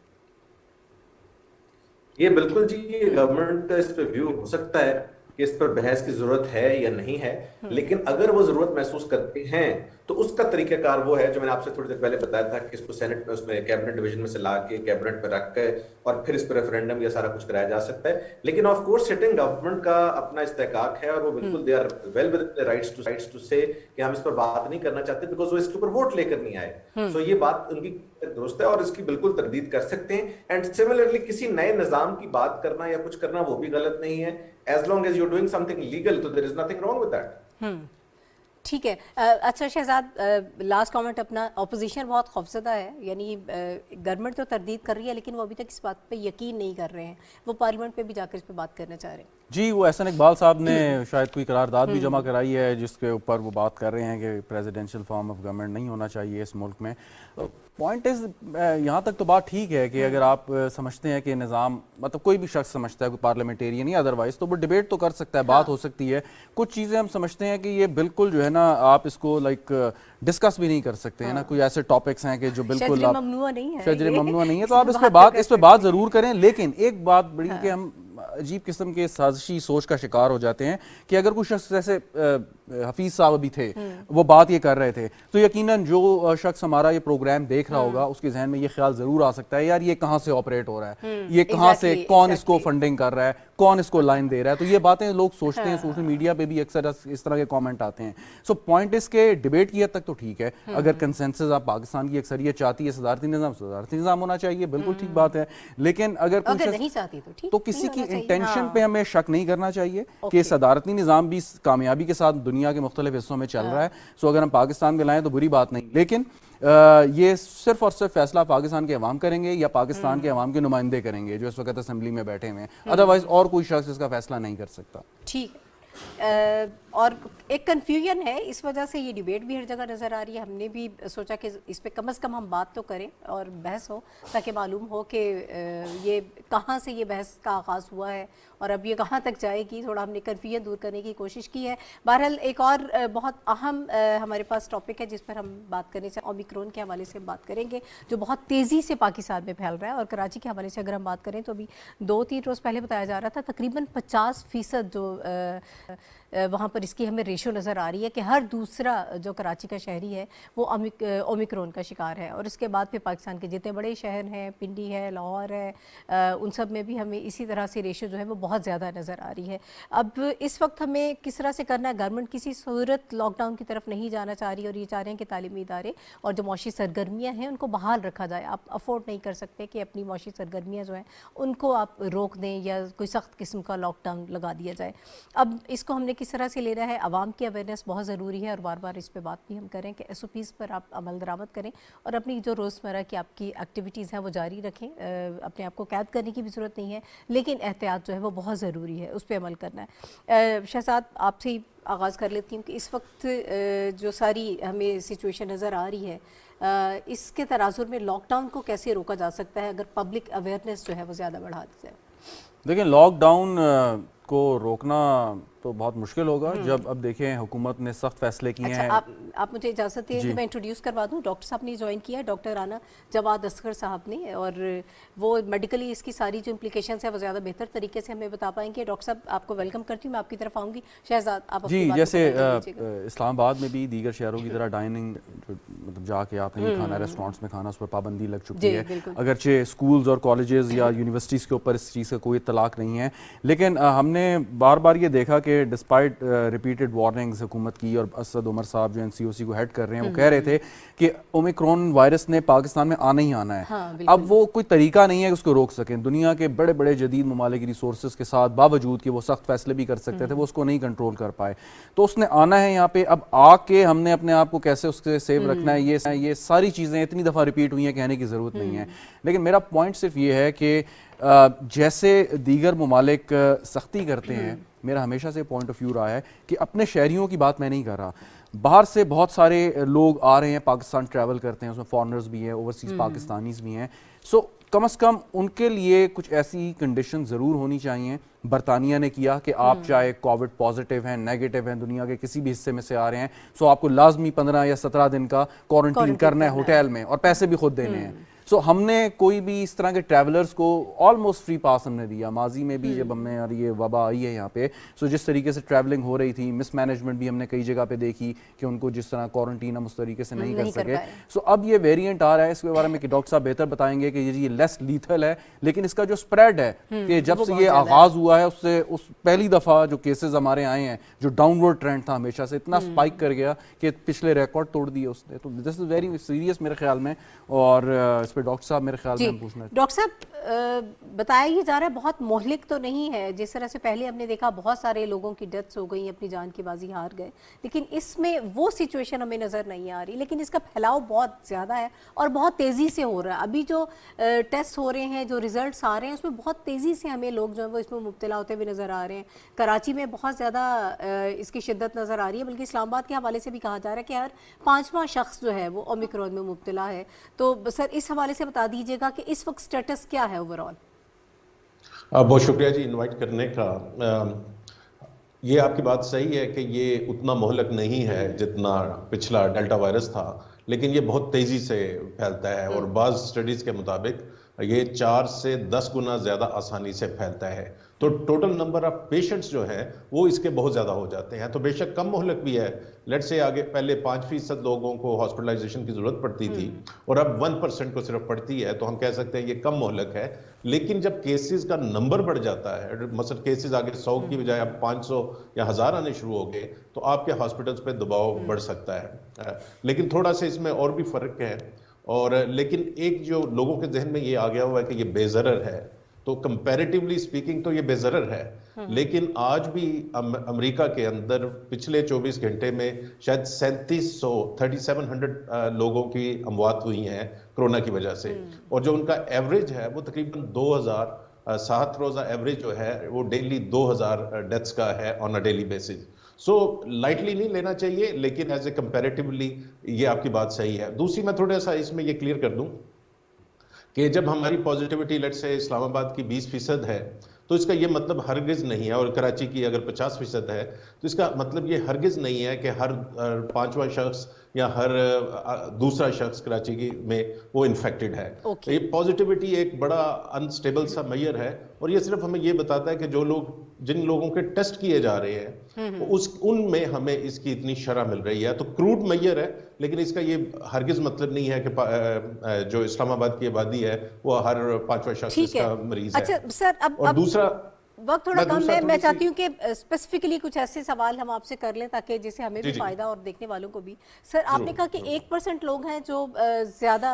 [SPEAKER 2] ये बिल्कुल जी, ये गवर्नमेंट का इस पे व्यू हो सकता है कि इस पर बहस की जरूरत है या नहीं है, लेकिन अगर वो जरूरत महसूस करते हैं तो उसका तरीकाकार वो है जो मैंने आपसे थोड़ी देर पहले बताया था कि इसको सेनेट में, उसमें कैबिनेट डिवीजन में से ला के कैबिनेट पे रख के और फिर इस पर रेफरेंडम या सारा कुछ कराया जा सकता है। लेकिन ऑफ कोर्स सिटिंग गवर्नमेंट का अपना इस्तेकाक है और वो बिल्कुल they are well with the rights to say कि हम इस पर बात नहीं करना चाहते बिकॉज वो इसके ऊपर वोट लेकर नहीं आए। सो ये बात उनकी दुरुस्त है और इसकी बिल्कुल तरदीद कर सकते हैं। एंड सिमिलरली किसी नए निजाम की बात करना या कुछ करना वो भी गलत नहीं है, as long as you doing something legal, तो there is nothing wrong with that.
[SPEAKER 1] ठीक है। अच्छा शहजाद, लास्ट कमेंट अपना, ऑपोजिशन बहुत खौफजदा है, यानी गवर्नमेंट तो तरदीद कर रही है लेकिन वो अभी तक इस बात पे यकीन नहीं कर रहे हैं, वो पार्लियामेंट पे भी जाकर इस पे बात करना चाह रहे हैं।
[SPEAKER 3] जी, वो एहसन इकबाल साहब ने शायद कोई करारदाद भी जमा कराई है जिसके ऊपर वो बात कर रहे हैं कि प्रेसिडेंशियल फॉर्म ऑफ गवर्नमेंट नहीं होना चाहिए इस मुल्क में। पॉइंट इज, यहाँ तक तो बात ठीक है कि अगर आप समझते हैं कि निज़ाम, मतलब कोई भी शख्स समझता है, कोई पार्लियामेंटेरियन या अदरवाइज, तो वो डिबेट तो कर सकता है, बात हो सकती है। कुछ चीज़ें हम समझते हैं कि ये बिल्कुल जो है ना, आप इसको लाइक डिस्कस भी नहीं कर सकते हैं ना, कोई ऐसे टॉपिक्स हैं कि जो बिल्कुल
[SPEAKER 1] शजरे ममनुआ नहीं है,
[SPEAKER 3] शजरे ममनुआ नहीं है, तो आप इस पे बात ज़रूर करें। लेकिन एक बात बड़ी कि हम अजीब किस्म के साजिशी सोच का शिकार हो जाते हैं कि अगर कुछ शख्स जैसे हफीज साहब अभी थे, वो बात ये कर रहे थे, तो यकीनन जो शख्स हमारा ये प्रोग्राम देख रहा होगा उसके जहन में ये ख्याल जरूर आ सकता है, यार ये कहाँ से ऑपरेट हो रहा है, ये कहाँ से, कौन इसको फंडिंग कर रहा है, कौन इसको लाइन दे रहा है। तो ये बातें लोग सोचते हैं, सोशल मीडिया पे भी अक्सर इस तरह के कमेंट आते हैं। सो पॉइंट इसके डिबेट की हद तक तो ठीक है, अगर कंसेंसस आप पाकिस्तान की अक्सरियत चाहती है सदारती निज़ाम होना चाहिए, बिल्कुल ठीक बात है। लेकिन अगर
[SPEAKER 1] नहीं चाहती तो
[SPEAKER 3] किसी की इंटेंशन पे हमें शक नहीं करना चाहिए कि सदारती निज़ाम भी कामयाबी के साथ दुनिया के मुख्तलिफ हिस्सों में चल रहा है। सो अगर हम पाकिस्तान में लाएं तो बुरी बात नहीं, लेकिन ये सिर्फ और सिर्फ फैसला पाकिस्तान के अवाम करेंगे या पाकिस्तान के अवाम के नुमाइंदे करेंगे जो इस वक्त असेंबली में बैठे हुए हैं, अदरवाइज और कोई शख्स इसका फैसला नहीं कर सकता।
[SPEAKER 1] ठीक है। और एक कन्फ्यूजन है, इस वजह से ये डिबेट भी हर जगह नज़र आ रही है। हमने भी सोचा कि इस पे कम से कम हम बात तो करें और बहस हो, ताकि मालूम हो कि ये कहाँ से ये बहस का आगाज़ हुआ है और अब ये कहाँ तक जाएगी। थोड़ा हमने कन्फ्यूजन दूर करने की कोशिश की है। बहरहाल एक और बहुत अहम हमारे पास टॉपिक है जिस पर हम बात करने से ओमिक्रॉन के हवाले से हम बात करेंगे, जो बहुत तेज़ी से पाकिस्तान में फैल रहा है। और कराची के हवाले से अगर हम बात करें तो अभी 2-3 रोज़ पहले बताया जा रहा था तकरीबन 50% जो वहाँ पर इसकी हमें रेशो नज़र आ रही है कि हर दूसरा जो कराची का शहरी है वो ओमिक्रॉन का शिकार है। और इसके बाद फिर पाकिस्तान के जितने बड़े शहर हैं, पिंडी है, लाहौर है, उन सब में भी हमें इसी तरह से रेशो जो है वो बहुत ज़्यादा नज़र आ रही है। अब इस वक्त हमें किस तरह से करना है, गवर्नमेंट किसी सूरत लॉकडाउन की तरफ नहीं जाना चाह रही और ये चाह रहे हैं कि तालीमी इदारे और जो मौशी सरगर्मियाँ हैं उनको बहाल रखा जाए। आप अफोर्ड नहीं कर सकते कि अपनी मौशी सरगर्मियाँ जो हैं उनको आप रोक दें या कोई सख्त किस्म का लॉकडाउन लगा दिया जाए। अब इसको हमने किस तरह से लेना है, आवाम की अवेयरनेस बहुत ज़रूरी है और बार बार इस पर बात भी हम करें कि SOPs पर आप अमल दरामद करें और अपनी जो रोज़मर्रा की आपकी एक्टिविटीज़ हैं वो जारी रखें। अपने आप को कैद करने की भी ज़रूरत नहीं है, लेकिन एहतियात जो है वो बहुत ज़रूरी है, उस पर अमल करना है। शहजाद, आपसे ही आगाज़ कर लेती हूँ कि इस वक्त जो सारी हमें सिचुएशन नज़र आ रही है, इसके तनाजुर में लॉकडाउन को कैसे रोका जा सकता है अगर पब्लिक अवेयरनेस जो है वो ज़्यादा बढ़ा दी जाए?
[SPEAKER 3] देखिए, लॉकडाउन को रोकना तो बहुत मुश्किल होगा जब अब देखें हुकूमत ने सख्त फैसले किए हैं।
[SPEAKER 1] आप मुझे इजाज़त दें कि मैं इंट्रोड्यूस करवा दूं। डॉक्टर साहब ने ज्वाइन किया है, डॉक्टर राना जवाद असगर साहब ने, और वो मेडिकली इसकी सारी जो इम्प्लिकेशंस है वो ज़्यादा बेहतर तरीके से हमें बता पाएंगे। डॉक्टर साहब, आपको वेलकम करती हूँ, मैं आपकी तरफ आऊँगी। शहजाद, आप
[SPEAKER 3] जी, जैसे इस्लामाबाद में भी दीगर शहरों की तरह डाइनिंग मतलब जाके आपने ये खाना, रेस्टोरेंट्स में खाना, उस पर पाबंदी लग चुकी है। अगरचे स्कूल्स और कॉलेजेस या यूनिवर्सिटीज़ के ऊपर इस चीज़ का कोई इत्तलाक नहीं है, लेकिन हमने बार बार ये देखा कि डिस्पाइट रिपीटेड वार्निंग्स हुकूमत की, और असद उमर साहब जो NCOC को हेड कर रहे हैं वो कह रहे थे कि ओमिक्रॉन वायरस ने पाकिस्तान में आना ही आना है।
[SPEAKER 1] हाँ,
[SPEAKER 3] अब वो कोई तरीका नहीं है कि उसको रोक सकें। दुनिया के बड़े बड़े जदीद ममालिक रिसोर्सेज के साथ बावजूद कि वो सख्त फैसले भी कर सकते थे, वो उसको नहीं कंट्रोल कर पाए। तो उसने आना है यहाँ पे, अब आके हमने अपने आप को कैसे उससे सेव रखना है, ये सारी चीज़ें इतनी दफ़ा रिपीट हुई हैं, कहने की ज़रूरत नहीं है। लेकिन मेरा पॉइंट सिर्फ ये है कि जैसे दीगर ममालिक सख्ती करते हैं, मेरा हमेशा से पॉइंट ऑफ व्यू रहा है कि अपने शहरियों की बात मैं नहीं कर रहा, बाहर से बहुत सारे लोग आ रहे हैं, पाकिस्तान ट्रैवल करते हैं, उसमें फॉरेनर्स भी हैं, ओवरसीज़ पाकिस्तानीज़ भी हैं। सो कम से कम उनके लिए कुछ ऐसी कंडीशन ज़रूर होनी चाहिए। बरतानिया ने किया कि आप चाहे कोविड पॉजिटिव हैं, नेगेटिव हैं, दुनिया के किसी भी हिस्से में से आ रहे हैं, सो आपको लाजमी 15 या 17 दिन का क्वारंटीन करना है होटल में, और पैसे भी खुद देने हैं। सो हमने कोई भी इस तरह के ट्रैवलर्स को ऑलमोस्ट फ्री पास हमने दिया। माजी में भी जब हमने और ये वबा आई है यहाँ पे, सो जिस तरीके से ट्रैवलिंग हो रही थी, मिसमैनेजमेंट भी हमने कई जगह पे देखी कि उनको जिस तरह क्वारंटीन हम उस तरीके से नहीं कर सके। सो अब ये वेरिएंट आ रहा है, इसके बारे में कि डॉक्टर साहब बेहतर बताएंगे कि ये लेस लीथल है, लेकिन इसका जो स्प्रेड है कि जब से ये आगाज हुआ है उससे उस पहली दफ़ा जो केसेस हमारे आए हैं, जो डाउनवर्ड ट्रेंड था हमेशा से, इतना स्पाइक कर गया कि पिछले रिकॉर्ड तोड़ दिए उसने। तो दिस इज़ वेरी सीरियस मेरे ख्याल में, और इस पर डॉक्टर साहब मेरे ख्याल में पूछना।
[SPEAKER 1] डॉक्टर साहब, बताया ही जा रहा है बहुत मोहलिक तो नहीं है, जिस तरह से पहले हमने देखा बहुत सारे लोगों की डेथ्स हो गई, अपनी जान की बाजी हार गए, लेकिन इसमें वो सिचुएशन हमें नज़र नहीं आ रही। लेकिन इसका फैलाव बहुत ज़्यादा है और बहुत तेज़ी से हो रहा है। अभी जो टेस्ट हो रहे हैं, जो रिजल्ट्स आ रहे हैं, उसमें बहुत तेज़ी से हमें लोग जो है वो इसमें मुब्तला होते हुए नज़र आ रहे हैं। कराची में बहुत ज़्यादा इसकी शिद्दत नज़र आ रही है, बल्कि इस्लामाबाद के हवाले से भी कहा जा रहा है कि हर 5वां शख्स जो है वो ओमिक्रॉन में मुब्तला है। तो सर, इस हवाले से बता दीजिएगा कि इस वक्त स्टेटस क्या है ओवरऑल?
[SPEAKER 5] बहुत शुक्रिया जी इनवाइट करने का। ये आपकी बात सही है कि ये उतना मोहलक नहीं है जितना पिछला डेल्टा वायरस था, लेकिन ये बहुत तेज़ी से फैलता है, और बाज़ स्टडीज़ के मुताबिक ये 4 से 10 गुना ज़्यादा आसानी से फैलता है। तो टोटल नंबर ऑफ पेशेंट्स जो हैं वो इसके बहुत ज़्यादा हो जाते हैं। तो बेशक कम मोहलक भी है। लेट्स से आगे पहले 5% लोगों को हॉस्पिटलाइजेशन की ज़रूरत पड़ती थी और अब 1% को सिर्फ पड़ती है, तो हम कह सकते हैं ये कम मोहलक है। लेकिन जब केसेस का नंबर बढ़ जाता है, मसलन केसेस आगे 100 की बजाय अब 500 या 1000 आने शुरू हो गए, तो आपके हॉस्पिटल्स पे दबाव बढ़ सकता है। लेकिन थोड़ा सा इसमें और भी फ़र्क है, और लेकिन एक जो लोगों के जहन में ये आ गया हुआ है कि ये बेज़रर है, तो कंपैरेटिवली स्पीकिंग तो ये बेज़रर है। लेकिन आज भी अमेरिका के अंदर पिछले 24 घंटे में शायद 3700 लोगों की अमवात हुई हैं कोरोना की वजह से, और जो उनका एवरेज है वो तकरीबन 2000 7 रोजा एवरेज जो है वो डेली 2000 डेथ्स का है on a daily basis. So lightly नहीं लेना चाहिए, लेकिन एज ए कंपैरेटिवली ये आपकी बात सही है। दूसरी मैं थोड़ा सा इसमें ये क्लियर कर दूं कि जब हमारी पॉजिटिविटी लेट से इस्लामाबाद की 20% है, तो इसका ये मतलब हरगिज नहीं है, और कराची की अगर 50% है तो इसका मतलब ये हरगिज नहीं है कि हर पांचवा शख्स या हर दूसरा शख्स कराची की में वो इन्फेक्टेड है।
[SPEAKER 1] Okay.
[SPEAKER 5] तो ये पॉजिटिविटी एक बड़ा अनस्टेबल सा मेजर है, और ये सिर्फ हमें ये बताता है कि जिन लोगों के टेस्ट किए जा रहे हैं उनमें हमें इसकी इतनी शरह मिल रही है। तो क्रूड मेजर है, लेकिन इसका ये हरगिज मतलब नहीं है कि जो इस्लामाबाद की आबादी है वो हर पांचवा शख्स
[SPEAKER 1] ठीक है।
[SPEAKER 5] इसका मरीज है।
[SPEAKER 1] अच्छा सर,
[SPEAKER 5] और
[SPEAKER 1] अब
[SPEAKER 5] दूसरा
[SPEAKER 1] वक्त थोड़ा कम है, मैं
[SPEAKER 5] थोड़ी
[SPEAKER 1] चाहती हूँ कि स्पेसिफिकली कुछ ऐसे सवाल हम आपसे कर लें ताकि जिससे हमें भी
[SPEAKER 5] जी।
[SPEAKER 1] फायदा और देखने वालों को भी। सर, आपने कहा कि 1% लोग हैं जो ज्यादा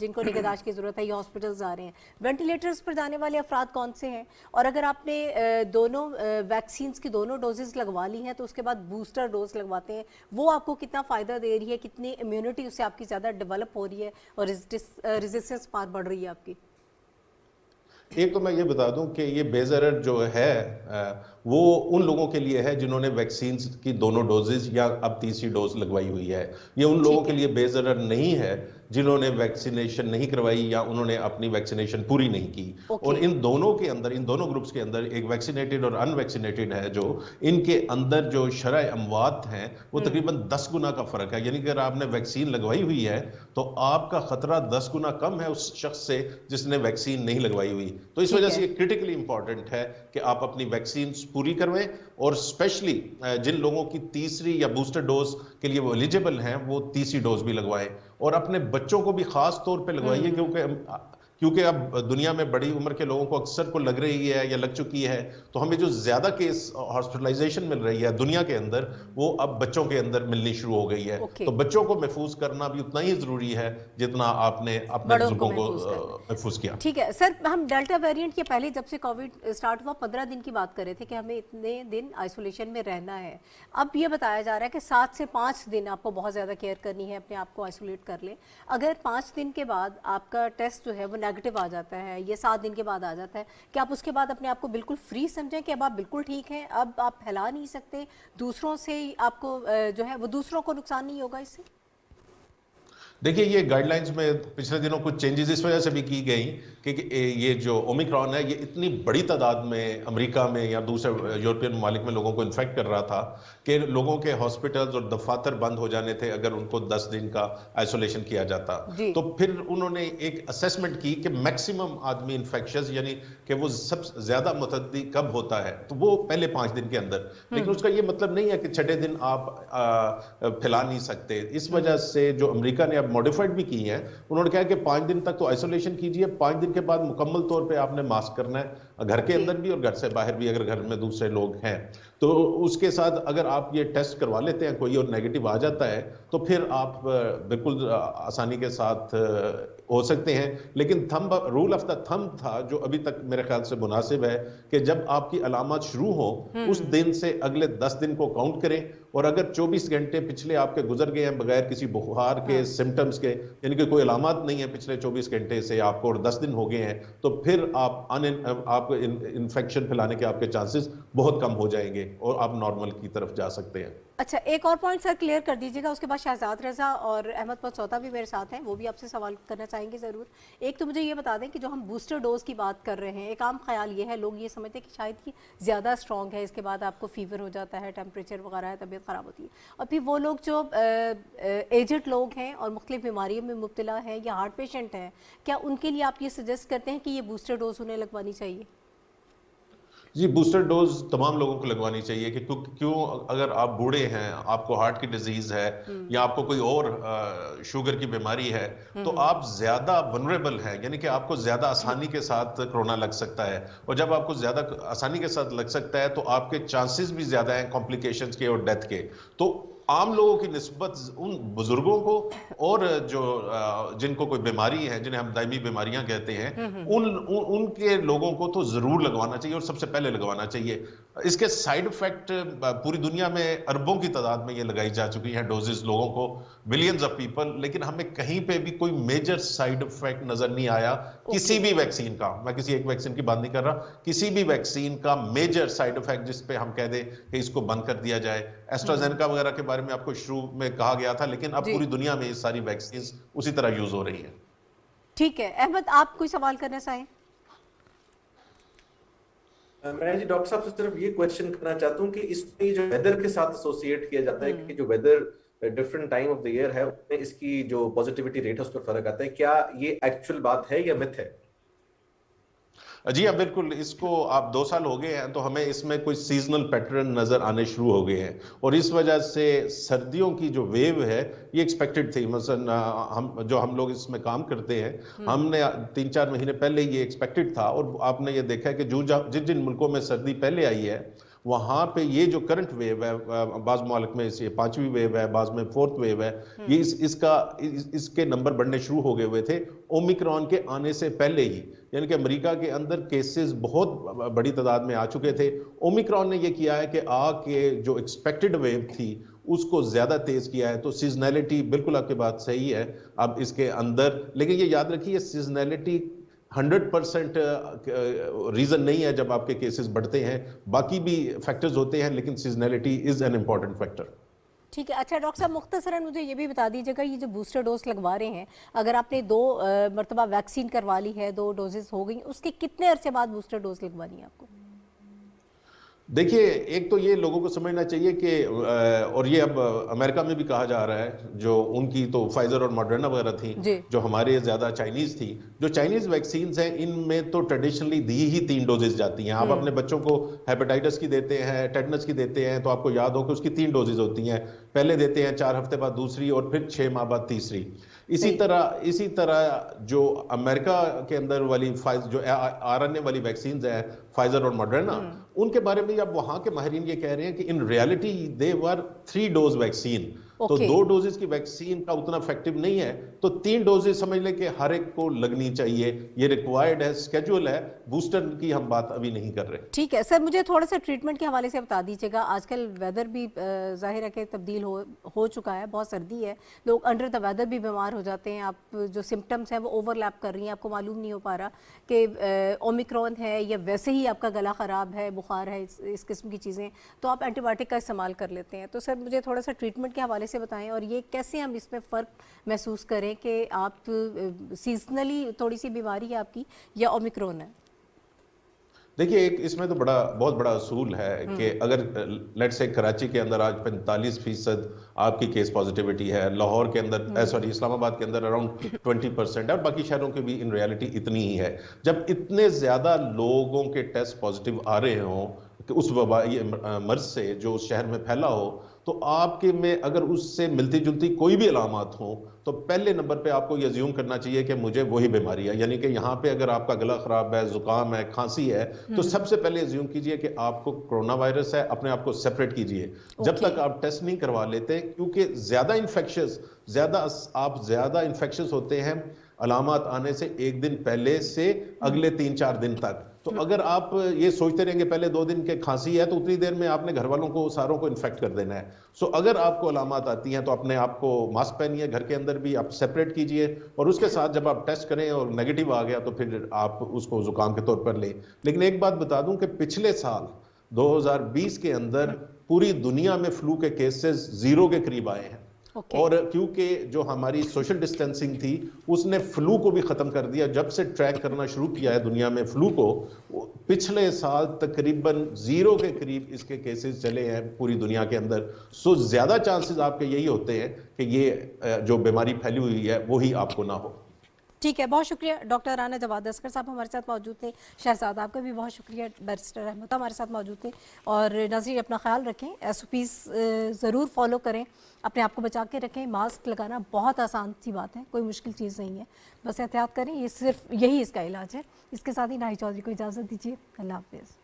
[SPEAKER 1] जिनको निगहदाश्त की जरूरत है या हॉस्पिटल्स जा रहे हैं। वेंटिलेटर्स पर जाने वाले अफराद कौन से हैं? और अगर आपने दोनों वैक्सीन की दोनों डोजेज लगवा ली हैं तो उसके बाद बूस्टर डोज लगवाते हैं, वो आपको कितना फायदा दे रही है, कितनी इम्यूनिटी उससे आपकी ज्यादा डेवलप हो रही है और रेजिस्टेंस पार बढ़ रही है आपकी?
[SPEAKER 5] एक तो मैं ये बता दूं कि ये बेजरर जो है वो उन लोगों के लिए है जिन्होंने वैक्सीन की दोनों डोजेज या अब तीसरी डोज लगवाई हुई है। ये उन लोगों के लिए बेजरर नहीं है जिन्होंने वैक्सीनेशन नहीं करवाई या उन्होंने अपनी वैक्सीनेशन पूरी नहीं की। और इन दोनों के अंदर, इन दोनों ग्रुप्स के अंदर एक वैक्सीनेटेड और अनवैक्सीनेटेड है, जो इनके अंदर जो शरह अमवात हैं वो तकरीबन 10 गुना का फर्क है। यानी कि अगर आपने वैक्सीन लगवाई हुई है तो आपका खतरा 10 गुना कम है उस शख्स से जिसने वैक्सीन नहीं लगवाई हुई। तो इस वजह से ये क्रिटिकली इंपॉर्टेंट है कि आप अपनी वैक्सीन पूरी करवाएं, और स्पेशली जिन लोगों की तीसरी या बूस्टर डोज के लिए वो एलिजिबल हैं वो तीसरी डोज भी लगवाएं, और अपने बच्चों को भी खास तौर पे लगवाइए, क्योंकि अब दुनिया में बड़ी उम्र के लोगों को अक्सर को लग रही है या लग चुकी है, तो हमें जो ज्यादा केस हॉस्पिटलाइजेशन मिल रही है दुनिया के अंदर वो अब बच्चों के अंदर मिलनी शुरू हो गई है। तो बच्चों को महफूज करना भी उतना ही जरूरी है जितना आपने अपने बुजुर्गों को महफूज किया।
[SPEAKER 1] ठीक है सर, हम डेल्टा वेरिएंट के पहले जब से कोविड स्टार्ट हुआ 15 दिन की बात कर रहे थे कि हमें इतने दिन आइसोलेशन में रहना है। अब ये बताया जा रहा है कि 7 से 5 दिन आपको बहुत ज्यादा केयर करनी है, अपने आप को आइसोलेट कर ले। अगर 5 दिन के बाद आपका टेस्ट जो है वो नेगेटिव आ जाता है, ये 7 दिन के बाद आ जाता है, क्या आप उसके बाद अपने आप को बिल्कुल फ्री समझें कि अब आप बिल्कुल ठीक हैं, अब आप फैला नहीं सकते, दूसरों से आपको जो है वो दूसरों को नुकसान नहीं होगा इससे?
[SPEAKER 5] देखिए, ये गाइडलाइंस में पिछले दिनों कुछ चेंजेस इस वजह से भी की गई कि ये जो ओमिक्रॉन है ये इतनी बड़ी तादाद में अमेरिका में या दूसरे यूरोपियन ममालिक में लोगों को इन्फेक्ट कर रहा था कि लोगों के हॉस्पिटल्स और दफातर बंद हो जाने थे अगर उनको 10 दिन का आइसोलेशन किया जाता। तो फिर उन्होंने एक असेसमेंट की कि मैक्सिमम आदमी इन्फेक्शस यानी कि वो सबसे ज्यादा मुतद्दी कब होता है, तो वो पहले 5 दिन के अंदर। लेकिन उसका ये मतलब नहीं है कि 6ठे दिन आप फैला नहीं सकते। इस वजह से जो अमेरिका ने मॉडिफाइड भी की है, उन्होंने कहा कि 5 दिन तक तो आइसोलेशन कीजिए, 5 दिन के बाद मुकम्मल तौर पे आपने मास्क करना है, घर के अंदर भी और घर से बाहर भी अगर घर में दूसरे लोग हैं तो। उसके साथ अगर आप ये टेस्ट करवा लेते हैं कोई और नेगेटिव आ जाता है तो फिर आप बिल्कुल आसानी के साथ हो सकते हैं। लेकिन रूल ऑफ द थंब था जो अभी तक मेरे ख्याल से मुनासिब है कि जब आपकी अलामत शुरू हो उस दिन से अगले 10 दिन को काउंट करें, और अगर 24 घंटे पिछले आपके गुजर गए हैं बगैर किसी बुखार के सिम्टम्स के, यानी कि कोई अलामत नहीं है पिछले 24 घंटे से आपको, और 10 दिन हो गए हैं, तो फिर आप इन्फेक्शन फैलाने के आपके चांसेस बहुत कम हो जाएंगे और आप नॉर्मल की तरफ जा सकते हैं।
[SPEAKER 1] अच्छा, एक और पॉइंट सर क्लियर कर दीजिएगा, उसके बाद शहजाद रजा और अहमद पसौता भी मेरे साथ हैं, वो भी आपसे सवाल करना चाहेंगे ज़रूर। एक तो मुझे ये बता दें कि जो हम बूस्टर डोज की बात कर रहे हैं, एक आम ख्याल ये है, लोग ये समझते हैं कि शायद कि ज़्यादा स्ट्रॉन्ग है, इसके बाद आपको फीवर हो जाता है, टेम्परेचर वगैरह है, तबीयत ख़राब होती है। और फिर वो लोग जो एजड लोग हैं और मुख्तलिफ बीमारियों में मुब्तला हैं या हार्ट पेशेंट हैं, क्या उनके लिए आप ये सजेस्ट करते हैं कि ये बूस्टर डोज उन्हें लगवानी चाहिए?
[SPEAKER 5] जी, बूस्टर डोज तमाम लोगों को लगवानी चाहिए कि क्यों अगर आप बूढ़े हैं, आपको हार्ट की डिजीज है या आपको कोई और शुगर की बीमारी है तो आप ज्यादा वनरेबल हैं, यानी कि आपको ज्यादा आसानी के साथ कोरोना लग सकता है। और जब आपको ज्यादा आसानी के साथ लग सकता है तो आपके चांसेस भी ज्यादा हैं कॉम्प्लिकेशंस के और डेथ के। तो आम लोगों की निस्बत उन बुजुर्गों को और जो जिनको कोई बीमारी है, जिन्हें हम दायमी बीमारियां कहते हैं, उनके लोगों को तो जरूर लगवाना चाहिए और सबसे पहले लगवाना चाहिए। इसके साइड इफेक्ट पूरी दुनिया में अरबों की तादाद में ये लगाई जा चुकी है डोजेस लोगों को, बिलियंस ऑफ पीपल, लेकिन हमें कहीं पे भी कोई मेजर साइड इफेक्ट नजर नहीं आया किसी भी वैक्सीन का। मैं किसी एक वैक्सीन की बात नहीं कर रहा, किसी भी वैक्सीन का मेजर साइड इफेक्ट जिस पे हम कह दें कि इसको बंद कर दिया जाए। एस्ट्राजेनेका वगैरह के बारे में आपको शुरू में कहा गया था, लेकिन अब
[SPEAKER 1] जी।
[SPEAKER 5] पूरी दुनिया में ये सारी वैक्सीन उसी तरह यूज हो रही है।
[SPEAKER 1] ठीक है, अहमद आप कोई सवाल करना चाहें?
[SPEAKER 2] मैं जी डॉक्टर साहब से सिर्फ ये क्वेश्चन करना चाहता हूँ कि इसमें जो वेदर के साथ एसोसिएट किया जाता है कि जो weather different time of the year है उसमें इसकी जो पॉजिटिविटी रेट है उस पर फर्क आता है, क्या ये एक्चुअल बात है या मिथ है?
[SPEAKER 5] जी हाँ, बिल्कुल। इसको आप 2 साल हो गए हैं तो हमें इसमें कोई सीजनल पैटर्न नजर आने शुरू हो गए हैं, और इस वजह से सर्दियों की जो वेव है ये एक्सपेक्टेड थी। मसलन हम लोग इसमें काम करते हैं, हमने 3-4 महीने पहले ये एक्सपेक्टेड था, और आपने ये देखा है कि जिन जिन मुल्कों में सर्दी पहले आई है वहां पे ये जो करंट वेव है, बाज मुल्क में ये 5वीं वेव है, बाज में 4th वेव है, ये इसके नंबर बढ़ने शुरू हो गए हुए थे ओमिक्रॉन के आने से पहले ही। यानी कि अमेरिका के अंदर केसेस बहुत बड़ी तादाद में आ चुके थे। ओमिक्रॉन ने ये किया है कि के जो एक्सपेक्टेड वेव थी उसको ज्यादा तेज किया है। तो सीजनैलिटी, बिल्कुल आपकी बात सही है अब इसके अंदर, लेकिन ये याद रखिए सीजनैलिटी 100% रीजन नहीं है जब आपके केसेस बढ़ते हैं, बाकी भी फैक्टर्स होते हैं, लेकिन seasonality is an important factor.
[SPEAKER 1] ठीक है। अच्छा डॉक्टर साहब, मुख्तसरन मुझे ये भी बता दीजिएगा, ये जो बूस्टर डोज लगवा रहे हैं, अगर आपने 2 मरतबा वैक्सीन करवा ली है, 2 डोजेस हो गई, उसके कितने अरसे बाद बूस्टर डोज लगवानी है आपको?
[SPEAKER 5] देखिए, एक तो ये लोगों को समझना चाहिए कि और ये अब अमेरिका में भी कहा जा रहा है, जो उनकी तो फाइजर और मॉडर्ना वगैरह थी, जो हमारे ज्यादा चाइनीज थी, जो चाइनीज वैक्सीन हैं इनमें तो ट्रेडिशनली दी ही 3 डोजेज जाती हैं। आप अपने बच्चों को हेपेटाइटिस की देते हैं, टेटनस की देते हैं, तो आपको याद हो कि उसकी 3 डोजेज होती हैं। पहले देते हैं 4 हफ्ते बाद दूसरी, और फिर 6 माह बाद तीसरी। इसी तरह जो अमेरिका के अंदर वाली जो आरएनए वाली वैक्सीन है, फाइजर और मॉडर्ना, उनके बारे में अब वहां के माहिरीन ये कह रहे हैं कि in reality they were 3 dose vaccine. तो 2 डोजेस की वैक्सीन का उतना इफेक्टिव नहीं है, तो 3 डोजेस समझ लें कि हर एक को लगनी चाहिए। ये रिक्वायर्ड है, स्केड्यूल है, बूस्टर की हम बात अभी नहीं कर रहे।
[SPEAKER 1] ठीक है सर, मुझे थोड़ा सा ट्रीटमेंट के हवाले से बता दीजिएगा। आजकल वेदर भी जाहिर है कि तब्दील हो चुका है, बहुत सर्दी है, लोग अंडर द वेदर भी बीमार हो जाते हैं। आप जो सिम्टम्स हैं वो ओवरलैप कर रही हैं, आपको मालूम नहीं हो पा रहा कि ओमिक्रॉन है या वैसे ही आपका गला ख़राब है, बुखार है, इस किस्म की चीज़ें, तो आप एंटीबायोटिक का इस्तेमाल कर लेते हैं। तो सर मुझे थोड़ा सा ट्रीटमेंट के हवाले से बताएं, और ये कैसे हम इसमें फ़र्क महसूस करें कि आप सीजनली थोड़ी सी बीमारी है आपकी या ओमिक्रॉन है?
[SPEAKER 5] देखिए, एक इसमें तो बहुत बड़ा असूल है कि अगर लेट्स से कराची के अंदर आज 45% आपकी केस पॉजिटिविटी है, लाहौर के अंदर इस्लामाबाद के अंदर अराउंड 20% है, और बाकी शहरों की भी इन रियलिटी इतनी ही है। जब इतने ज्यादा लोगों के टेस्ट पॉजिटिव आ रहे हों कि उस वबा ये मर्ज से जो उस शहर में फैला हो, तो आपके में अगर उससे मिलती जुलती कोई भी अलामत हो, तो पहले नंबर पे आपको ये अज्यूम करना चाहिए कि मुझे वही बीमारी है। यानी कि यहाँ पे अगर आपका गला खराब है, जुकाम है, खांसी है, तो सबसे पहले अज्यूम कीजिए कि आपको कोरोना वायरस है, अपने आप को सेपरेट कीजिए जब तक आप टेस्ट नहीं करवा लेते, क्योंकि ज्यादा इन्फेक्शस होते हैं अलामत आने से 1 दिन पहले से अगले 3-4 दिन तक। तो अगर आप ये सोचते रहेंगे पहले 2 दिन के खांसी है, तो उतनी देर में आपने घर वालों को सारों को इन्फेक्ट कर देना है। सो अगर आपको अलामत आती हैं तो अपने आप को मास्क पहनिए, घर के अंदर भी आप सेपरेट कीजिए, और उसके साथ जब आप टेस्ट करें और नेगेटिव आ गया तो फिर आप उसको जुकाम के तौर पर लें। लेकिन एक बात बता दूं कि पिछले साल 2020 के अंदर पूरी दुनिया में फ्लू के केसेस 0 के करीब आए हैं। और क्योंकि जो हमारी सोशल डिस्टेंसिंग थी उसने फ्लू को भी खत्म कर दिया। जब से ट्रैक करना शुरू किया है दुनिया में फ्लू को, पिछले साल तकरीबन 0 के करीब इसके केसेस चले हैं पूरी दुनिया के अंदर। सो ज्यादा चांसेस आपके यही होते हैं कि ये जो बीमारी फैली हुई है वही आपको ना हो।
[SPEAKER 1] ठीक है, बहुत शुक्रिया डॉक्टर राना जवाद असगर साहब हमारे साथ मौजूद थे। शहजाद आपका भी बहुत शुक्रिया, बैरिस्टर अहमद हमारे साथ मौजूद थे। और नाज़रीन अपना ख्याल रखें, SOPs ज़रूर फॉलो करें, अपने आप को बचा के रखें। मास्क लगाना बहुत आसान सी बात है, कोई मुश्किल चीज़ नहीं है, बस एहतियात करें, ये सिर्फ यही इसका इलाज है। इसके साथ ही नाहिद चौधरी को इजाज़त दीजिए, अल्लाह हाफ़िज़।